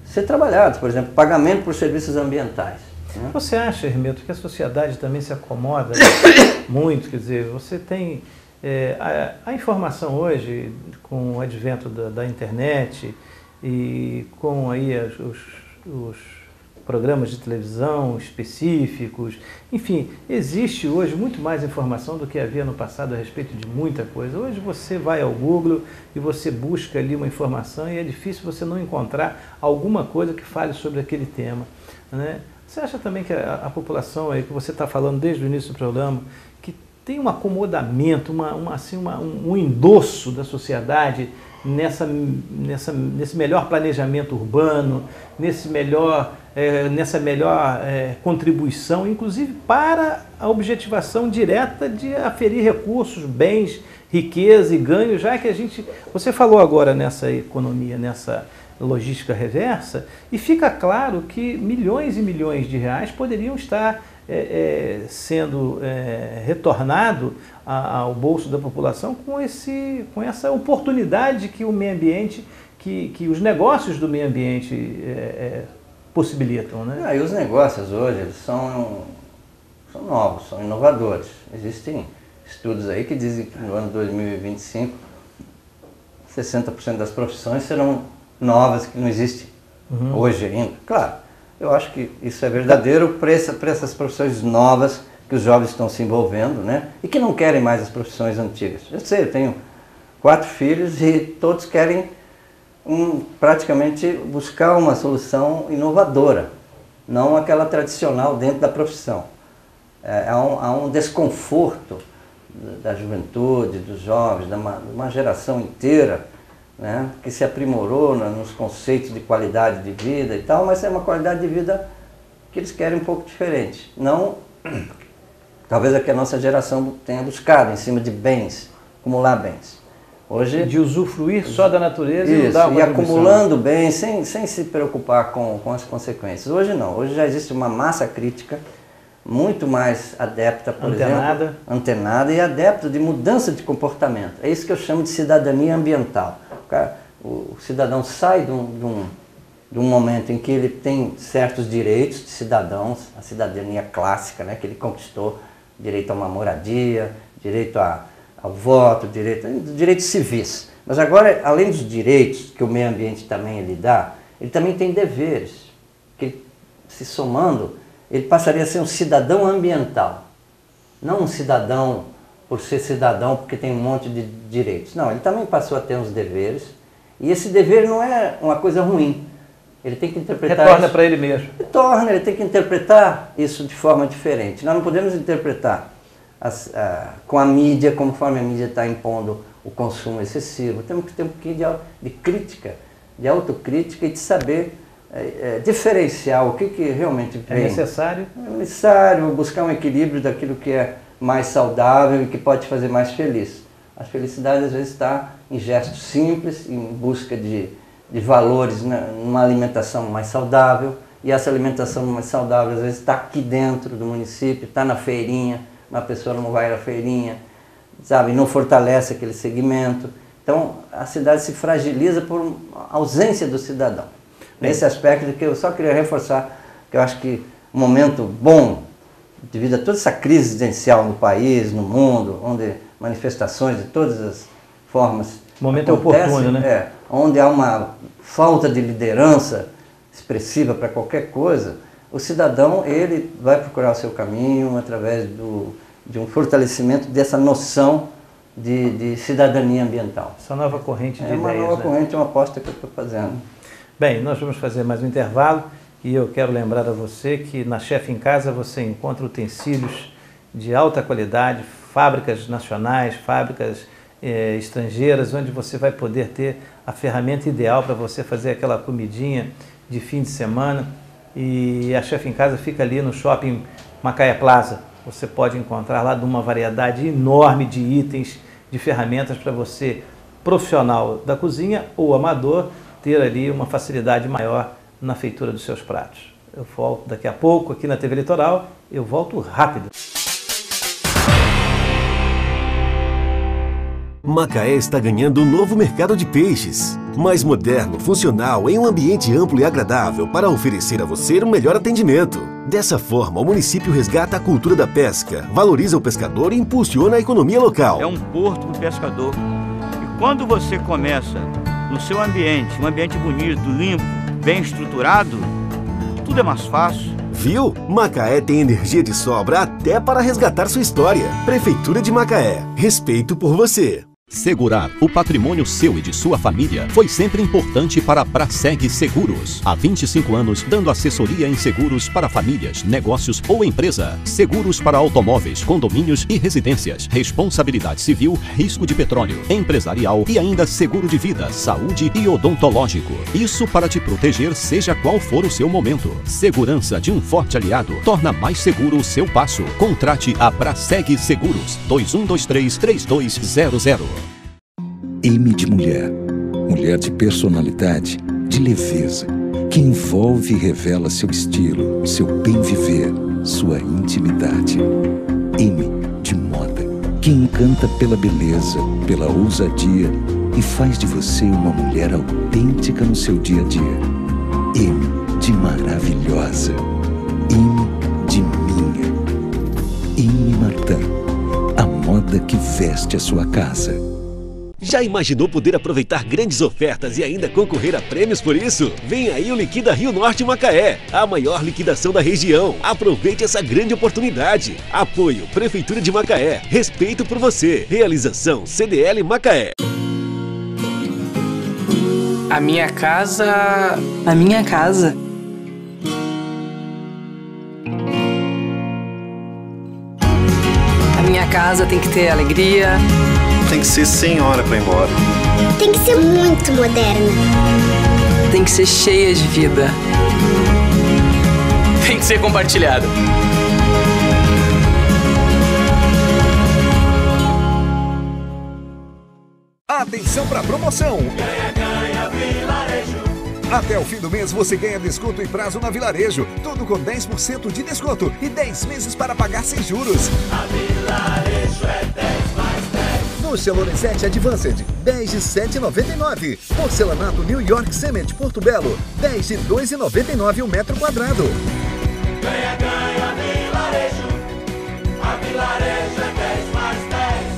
ser trabalhados. Por exemplo, pagamento por serviços ambientais. Né? Você acha, Hermeto, que a sociedade também se acomoda muito? Quer dizer, você tem a informação hoje, com o advento da internet e com aí os programas de televisão específicos, enfim, existe hoje muito mais informação do que havia no passado a respeito de muita coisa. Hoje você vai ao Google e você busca ali uma informação e é difícil você não encontrar alguma coisa que fale sobre aquele tema, né? Você acha também que a população aí, que você está falando desde o início do programa, que tem um acomodamento, um endosso da sociedade nesse melhor planejamento urbano, nessa melhor contribuição, inclusive para a objetivação direta de aferir recursos, bens, riqueza e ganho, já que você falou agora nessa economia, nessa logística reversa, e fica claro que milhões e milhões de reais poderiam estar sendo retornado ao bolso da população com essa oportunidade que o meio ambiente, que os negócios do meio ambiente possibilitam, né? E os negócios hoje eles são novos, são inovadores. Existem estudos aí que dizem que no ano 2025 60% das profissões serão novas, que não existem hoje ainda. Claro, eu acho que isso é verdadeiro para essas profissões novas que os jovens estão se envolvendo, né? E que não querem mais as profissões antigas. Eu sei, eu tenho 4 filhos e todos querem praticamente buscar uma solução inovadora, não aquela tradicional dentro da profissão. Há um desconforto da juventude, dos jovens, de uma geração inteira, né, que se aprimorou nos conceitos de qualidade de vida e tal, mas é uma qualidade de vida que eles querem um pouco diferente. Não, talvez a que a nossa geração tenha buscado, em cima de bens, acumular bens. Hoje, de usufruir só da natureza isso, e não dar uma e acumulando bens sem se preocupar com as consequências. Hoje não, hoje já existe uma massa crítica muito mais adepta, por exemplo, antenada e adepta de mudança de comportamento. É isso que eu chamo de cidadania ambiental. O cidadão sai de um momento em que ele tem certos direitos de cidadãos, a cidadania clássica, né, que ele conquistou, direito a uma moradia, direito ao voto, direitos civis. Mas agora, além dos direitos que o meio ambiente também lhe dá, ele também tem deveres, que se somando, ele passaria a ser um cidadão ambiental, não um cidadão por ser cidadão porque tem um monte de direitos. Não, ele também passou a ter uns deveres, e esse dever não é uma coisa ruim. Ele tem que interpretar retorna para ele mesmo. Ele tem que interpretar isso de forma diferente. Nós não podemos interpretar com a mídia, conforme a mídia está impondo o consumo excessivo. Temos que ter um pouquinho de crítica, de autocrítica e de saber diferenciar o que realmente vem. É necessário? É necessário buscar um equilíbrio daquilo que é mais saudável e que pode te fazer mais feliz. A felicidade às vezes está em gestos simples, em busca de valores, né, numa alimentação mais saudável, e essa alimentação mais saudável às vezes está aqui dentro do município, está na feirinha, uma pessoa não vai à feirinha, sabe, não fortalece aquele segmento. Então a cidade se fragiliza por ausência do cidadão. Nesse aspecto que eu só queria reforçar, que eu acho que um momento bom devido a toda essa crise existencial no país, no mundo, onde manifestações de todas as formas o momento é oportuno, né? Onde há uma falta de liderança expressiva para qualquer coisa, o cidadão ele vai procurar o seu caminho através de um fortalecimento dessa noção de cidadania ambiental. Essa nova corrente de ideias. É uma nova corrente, uma aposta que eu estou fazendo. Bem, nós vamos fazer mais um intervalo e eu quero lembrar a você que na Chef em Casa você encontra utensílios de alta qualidade, fábricas nacionais, fábricas estrangeiras, onde você vai poder ter a ferramenta ideal para você fazer aquela comidinha de fim de semana. E a Chef em Casa fica ali no Shopping Macaé Plaza. Você pode encontrar lá uma variedade enorme de itens, de ferramentas para você, profissional da cozinha ou amador, ter ali uma facilidade maior na feitura dos seus pratos. Eu volto daqui a pouco aqui na TV Litoral, eu volto rápido. Macaé está ganhando um novo mercado de peixes. Mais moderno, funcional, em um ambiente amplo e agradável para oferecer a você um melhor atendimento. Dessa forma, o município resgata a cultura da pesca, valoriza o pescador e impulsiona a economia local. É um porto do pescador. E quando você começa no seu ambiente, um ambiente bonito, limpo, bem estruturado, tudo é mais fácil. Viu? Macaé tem energia de sobra até para resgatar sua história. Prefeitura de Macaé. Respeito por você. Segurar o patrimônio seu e de sua família foi sempre importante para a Braseg Seguros. Há 25 anos, dando assessoria em seguros para famílias, negócios ou empresa. Seguros para automóveis, condomínios e residências. Responsabilidade civil, risco de petróleo, empresarial e ainda seguro de vida, saúde e odontológico. Isso para te proteger, seja qual for o seu momento. Segurança de um forte aliado torna mais seguro o seu passo. Contrate a Braseg Seguros. 2123-3200. M de mulher. Mulher de personalidade, de leveza, que envolve e revela seu estilo, seu bem viver, sua intimidade. M de moda, que encanta pela beleza, pela ousadia e faz de você uma mulher autêntica no seu dia a dia. M de maravilhosa. M de minha. M Martin, a moda que veste a sua casa. Já imaginou poder aproveitar grandes ofertas e ainda concorrer a prêmios por isso? Vem aí o Liquida Rio Norte Macaé, a maior liquidação da região. Aproveite essa grande oportunidade. Apoio Prefeitura de Macaé. Respeito por você. Realização CDL Macaé. A minha casa... A minha casa. A minha casa tem que ter alegria. Tem que ser sem hora para ir embora. Tem que ser muito moderna. Tem que ser cheia de vida. Tem que ser compartilhado. Atenção para a promoção! Ganha, ganha, Vilarejo. Até o fim do mês você ganha desconto em prazo na Vilarejo. Tudo com 10% de desconto e 10 meses para pagar sem juros. A Vilarejo é 10 mais 10. No Lorenzetti Advanced, 10 de 7,99. Porcelanato New York Cement Porto Belo, 10 de 2,99 o metro quadrado. Ganha, ganha, Vilarejo. A Vilarejo é 10 mais 10.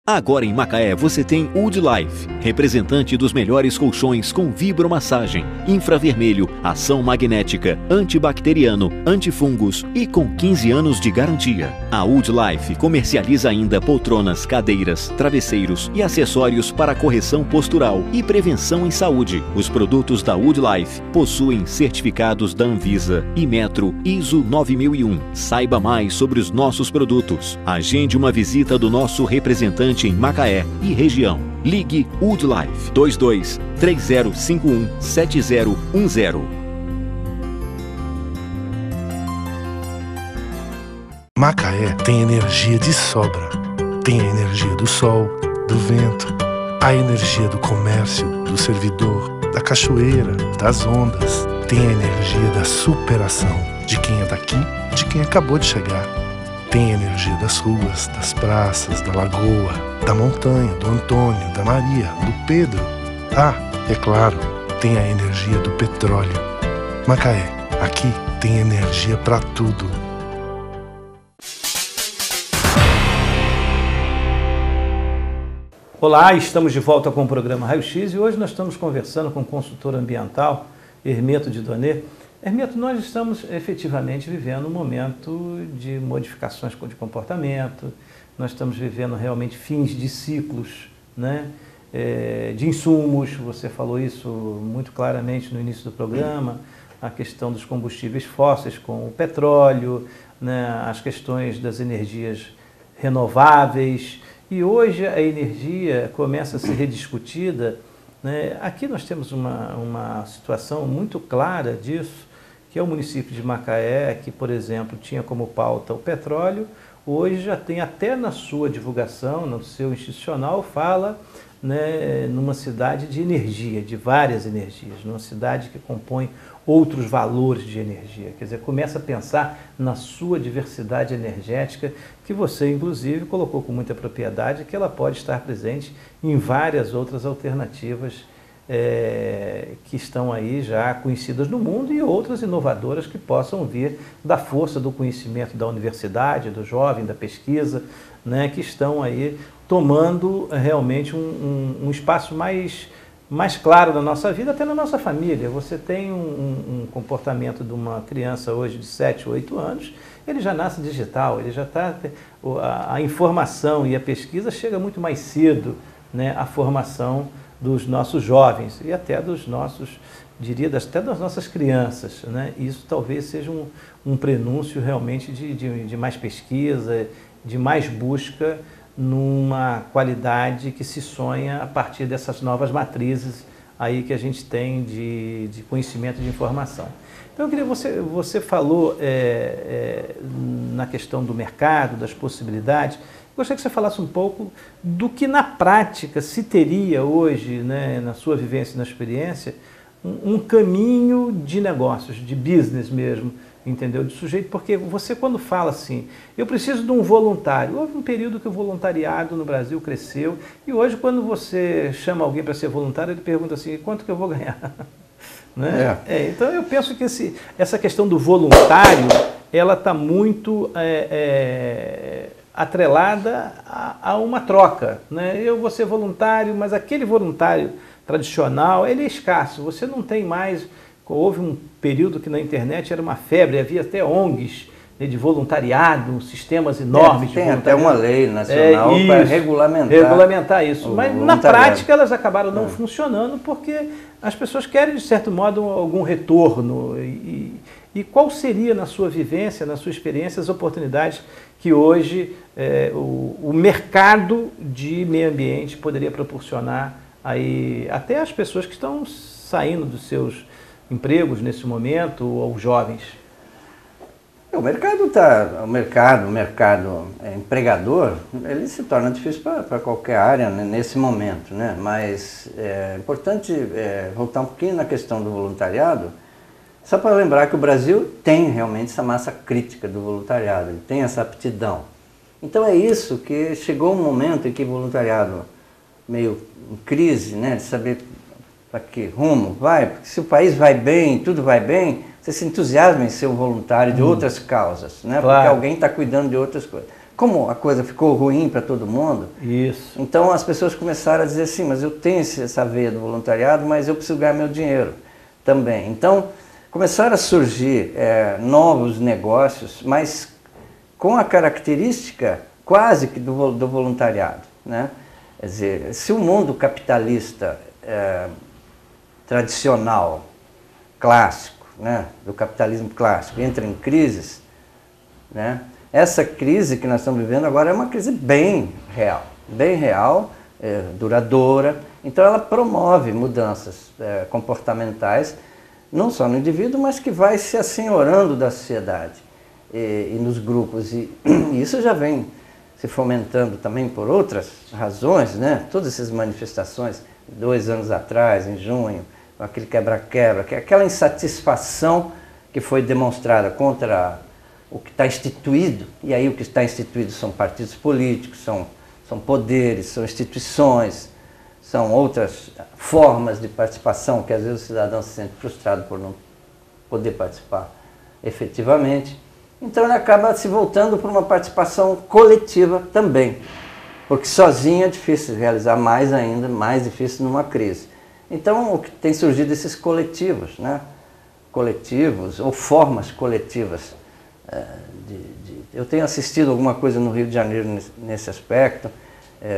Agora em Macaé você tem Wood Life, representante dos melhores colchões com vibromassagem, infravermelho, ação magnética, antibacteriano, antifungos e com 15 anos de garantia. A Wood Life comercializa ainda poltronas, cadeiras, travesseiros e acessórios para correção postural e prevenção em saúde. Os produtos da Wood Life possuem certificados da Anvisa, Inmetro, ISO 9001. Saiba mais sobre os nossos produtos. Agende uma visita do nosso representante em Macaé e região. Ligue Wood Life 22 3051 7010. Macaé tem energia de sobra. Tem a energia do sol, do vento, a energia do comércio, do servidor, da cachoeira, das ondas. Tem a energia da superação de quem é daqui e de quem acabou de chegar. Tem a energia das ruas, das praças, da lagoa, da montanha, do Antônio, da Maria, do Pedro. Ah, é claro, tem a energia do petróleo. Macaé, aqui tem energia para tudo. Olá, estamos de volta com o programa Raio X e hoje nós estamos conversando com o consultor ambiental Hermeto de Donê. Hermeto, nós estamos efetivamente vivendo um momento de modificações de comportamento, nós estamos vivendo realmente fins de ciclos, né? De insumos, você falou isso muito claramente no início do programa, a questão dos combustíveis fósseis com o petróleo, né? As questões das energias renováveis. E hoje a energia começa a ser rediscutida, né? Aqui nós temos uma situação muito clara disso, que é o município de Macaé, que, por exemplo, tinha como pauta o petróleo, hoje já tem até na sua divulgação, no seu institucional, fala, né, numa cidade de energia, de várias energias, numa cidade que compõe outros valores de energia. Quer dizer, começa a pensar na sua diversidade energética, que você, inclusive, colocou com muita propriedade, que ela pode estar presente em várias outras alternativas que estão aí já conhecidas no mundo e outras inovadoras que possam vir da força do conhecimento da universidade, do jovem, da pesquisa, né, que estão aí tomando realmente um espaço mais claro na nossa vida, até na nossa família. Você tem um comportamento de uma criança hoje de 7, 8 anos, ele já nasce digital, ele já está... A informação e a pesquisa chega muito mais cedo, né, à formação dos nossos jovens e até dos nossos, diria, até das nossas crianças, né? Isso talvez seja um prenúncio realmente de mais pesquisa, de mais busca numa qualidade que se sonha a partir dessas novas matrizes aí que a gente tem de conhecimento de informação. Então eu queria, você falou na questão do mercado, das possibilidades. Gostaria que você falasse um pouco do que na prática se teria hoje, né, na sua vivência e na experiência, um caminho de negócios, de business mesmo, entendeu? De sujeito, porque você quando fala assim, eu preciso de um voluntário, houve um período que o voluntariado no Brasil cresceu e hoje quando você chama alguém para ser voluntário, ele pergunta assim, quanto que eu vou ganhar? Né? Então eu penso que essa questão do voluntário, ela está muito atrelada a uma troca, né? Eu vou ser voluntário, mas aquele voluntário tradicional, ele é escasso, você não tem mais... Houve um período que na internet era uma febre, havia até ONGs, né, de voluntariado, sistemas enormes de voluntariado. Tem até uma lei nacional para regulamentar isso. Mas na prática elas acabaram não funcionando porque as pessoas querem, de certo modo, algum retorno. E qual seria, na sua vivência, na sua experiência, as oportunidades que hoje o mercado de meio ambiente poderia proporcionar aí, até às pessoas que estão saindo dos seus empregos nesse momento, ou jovens? O mercado empregador, ele se torna difícil para qualquer área, né, nesse momento, né? Mas é importante voltar um pouquinho na questão do voluntariado, só para lembrar que o Brasil tem realmente essa massa crítica do voluntariado, ele tem essa aptidão. Então é isso que chegou um momento em que o voluntariado, meio em crise, né, de saber para que rumo vai, porque se o país vai bem, tudo vai bem, você se entusiasma em ser um voluntário de outras causas, né? Claro. Porque alguém está cuidando de outras coisas. Como a coisa ficou ruim para todo mundo, então as pessoas começaram a dizer assim, mas eu tenho essa veia do voluntariado, mas eu preciso ganhar meu dinheiro também. Então começaram a surgir novos negócios, mas com a característica quase que do voluntariado, né? Quer dizer, se o mundo capitalista tradicional, clássico, né, do capitalismo clássico, entra em crises, né, essa crise que nós estamos vivendo agora é uma crise bem real, duradoura. Então ela promove mudanças comportamentais, não só no indivíduo, mas que vai se assenhorando da sociedade e nos grupos. E isso já vem se fomentando também por outras razões, né? Todas essas manifestações, 2 anos atrás, em junho, aquele quebra-quebra, aquela insatisfação que foi demonstrada contra o que está instituído, e aí o que está instituído são partidos políticos, são poderes, são instituições, são outras formas de participação que às vezes o cidadão se sente frustrado por não poder participar efetivamente. Então ele acaba se voltando para uma participação coletiva também, porque sozinho é difícil realizar mais ainda, mais difícil numa crise. Então o que tem surgido esses coletivos, né? Coletivos ou formas coletivas. Eu tenho assistido alguma coisa no Rio de Janeiro nesse aspecto,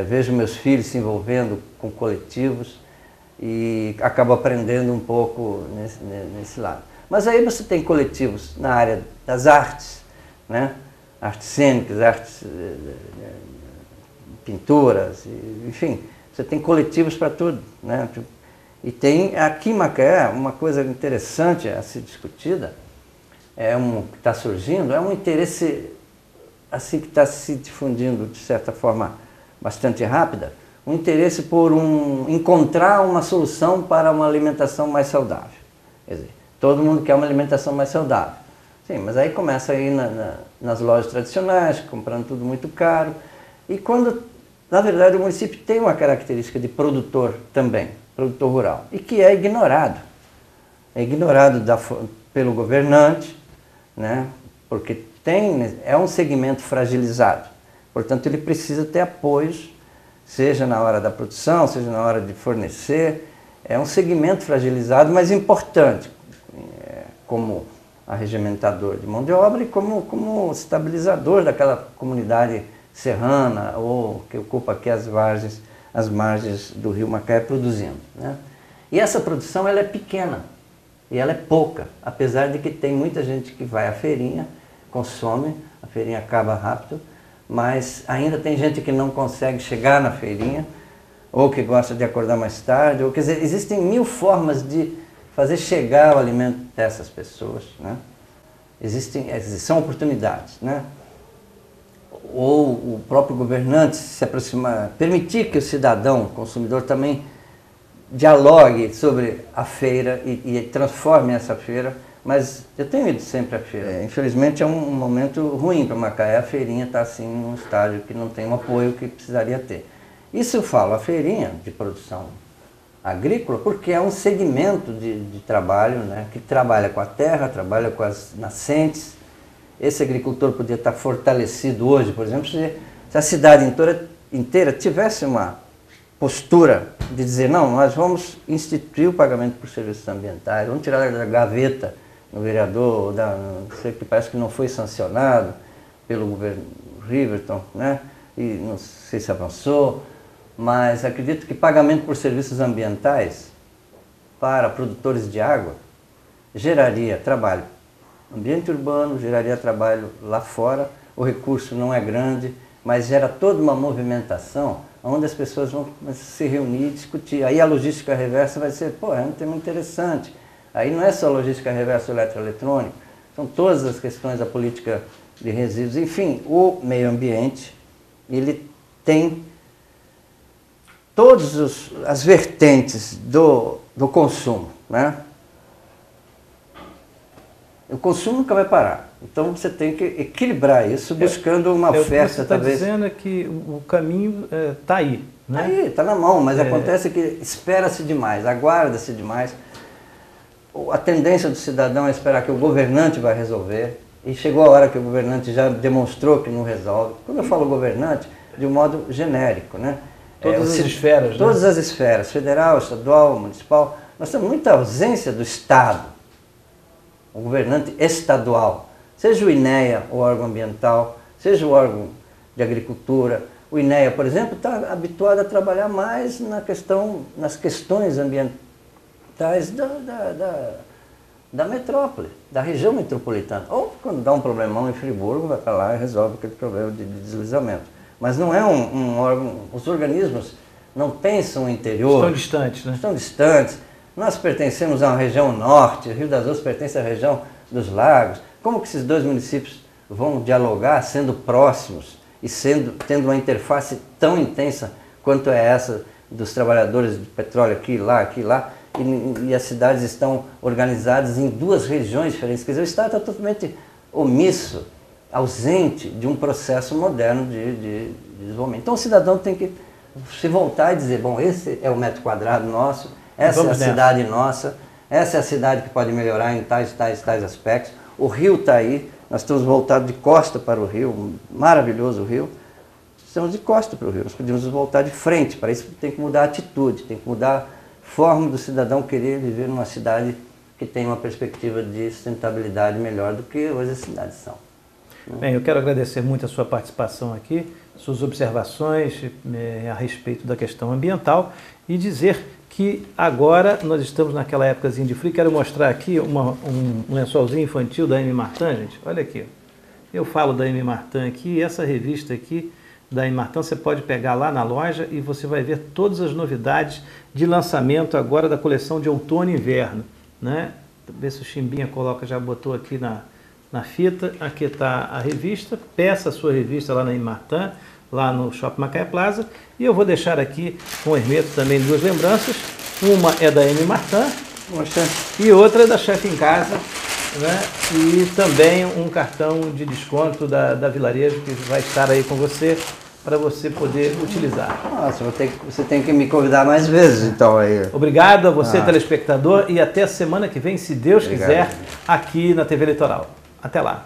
vejo meus filhos se envolvendo com coletivos e acabo aprendendo um pouco nesse lado. Mas aí você tem coletivos na área das artes, né? Artes cênicas, artes, pinturas, enfim, você tem coletivos para tudo, né? E tem aqui em Macaé uma coisa interessante a ser discutida, que está surgindo, é um interesse assim que está se difundindo de certa forma bastante rápida, um interesse por encontrar uma solução para uma alimentação mais saudável. Quer dizer, todo mundo quer uma alimentação mais saudável. Sim, mas aí começa a ir nas lojas tradicionais, comprando tudo muito caro. E quando, na verdade, o município tem uma característica de produtor também, produtor rural, e que é ignorado. É ignorado pelo governante, né? Porque é um segmento fragilizado. Portanto, ele precisa ter apoios, seja na hora da produção, seja na hora de fornecer. É um segmento fragilizado, mas importante, como arregimentador de mão de obra e como estabilizador daquela comunidade serrana ou que ocupa aqui as margens do Rio Macaé produzindo, né? E essa produção ela é pequena e ela é pouca, apesar de que tem muita gente que vai à feirinha, consome, a feirinha acaba rápido, mas ainda tem gente que não consegue chegar na feirinha ou que gosta de acordar mais tarde, ou quer dizer, existem 1000 formas de fazer chegar o alimento dessas pessoas, né? São oportunidades, né? Ou o próprio governante se aproximar, permitir que o cidadão, o consumidor também dialogue sobre a feira e transforme essa feira, mas eu tenho ido sempre à feira. Infelizmente é um momento ruim para Macaé, a feirinha está assim num estágio que não tem o apoio que precisaria ter. Isso eu falo, a feirinha de produção agrícola, porque é um segmento de trabalho, né, que trabalha com a terra, trabalha com as nascentes. Esse agricultor podia estar fortalecido hoje, por exemplo, se a cidade inteira tivesse uma postura de dizer, não, nós vamos instituir o pagamento por serviços ambientais, vamos tirar da gaveta no vereador, não sei, que parece que não foi sancionado pelo governo Riverton, né, e não sei se avançou. Mas acredito que pagamento por serviços ambientais para produtores de água geraria trabalho. Ambiente urbano geraria trabalho lá fora, o recurso não é grande, mas gera toda uma movimentação onde as pessoas vão se reunir e discutir. Aí a logística reversa vai ser, é um tema interessante. Aí não é só logística reversa eletroeletrônica, são todas as questões da política de resíduos. Enfim, o meio ambiente, ele tem todas as vertentes do consumo, né? O consumo nunca vai parar. Então você tem que equilibrar isso, buscando uma oferta, talvez. O que você está dizendo é que o caminho está aí, né? Está aí, está na mão, mas acontece que espera-se demais, aguarda-se demais. A tendência do cidadão é esperar que o governante vai resolver, e chegou a hora que o governante já demonstrou que não resolve. Quando eu falo governante, de um modo genérico, né? Todas as esferas, todas as esferas, federal, estadual, municipal. Nós temos muita ausência do Estado, o governante estadual, seja o INEA, o órgão ambiental, seja o órgão de agricultura. O INEA, por exemplo, está habituado a trabalhar mais nas questões ambientais da metrópole, da região metropolitana. Ou quando dá um problemão em Friburgo, vai para lá e resolve aquele problema de deslizamento. Mas não é um órgão, os organismos não pensam no interior. Estão distantes, né? Estão distantes. Nós pertencemos a uma região norte, Rio das Ostras pertence à região dos lagos. Como que esses dois municípios vão dialogar sendo próximos e tendo uma interface tão intensa quanto é essa dos trabalhadores de petróleo aqui, lá, e as cidades estão organizadas em 2 regiões diferentes? Quer dizer, o Estado está totalmente omisso, ausente de um processo moderno de desenvolvimento. Então o cidadão tem que se voltar e dizer, bom, esse é o metro quadrado nosso, essa é a cidade nossa, essa é a cidade que pode melhorar em tais aspectos. O rio está aí, nós estamos voltados de costa para o rio, um maravilhoso rio. Estamos de costa para o rio, nós podemos voltar de frente. Para isso tem que mudar a atitude, tem que mudar a forma do cidadão querer viver numa cidade que tem uma perspectiva de sustentabilidade melhor do que hoje as cidades são. Bem, eu quero agradecer muito a sua participação aqui, suas observações a respeito da questão ambiental e dizer que agora nós estamos naquela épocazinha de frio. Quero mostrar aqui um lençolzinho infantil da M. Martin, gente. Olha aqui. Eu falo da M. Martin aqui, essa revista aqui da M. Martin você pode pegar lá na loja e você vai ver todas as novidades de lançamento agora da coleção de outono e inverno, né? Ver se o Chimbinha já botou aqui na fita. Aqui está a revista, peça a sua revista lá na M. Martin, lá no Shopping Macaé Plaza. E eu vou deixar aqui com o Hermeto também duas lembranças. Uma é da M. Martin e outra é da Chefe em Casa, né? E também um cartão de desconto da Vilarejo que vai estar aí com você para você poder utilizar. Nossa, você tem que me convidar mais vezes, então. Aí. Obrigado a você, telespectador, e até a semana que vem, se Deus quiser, aqui na TV Litoral. Até lá.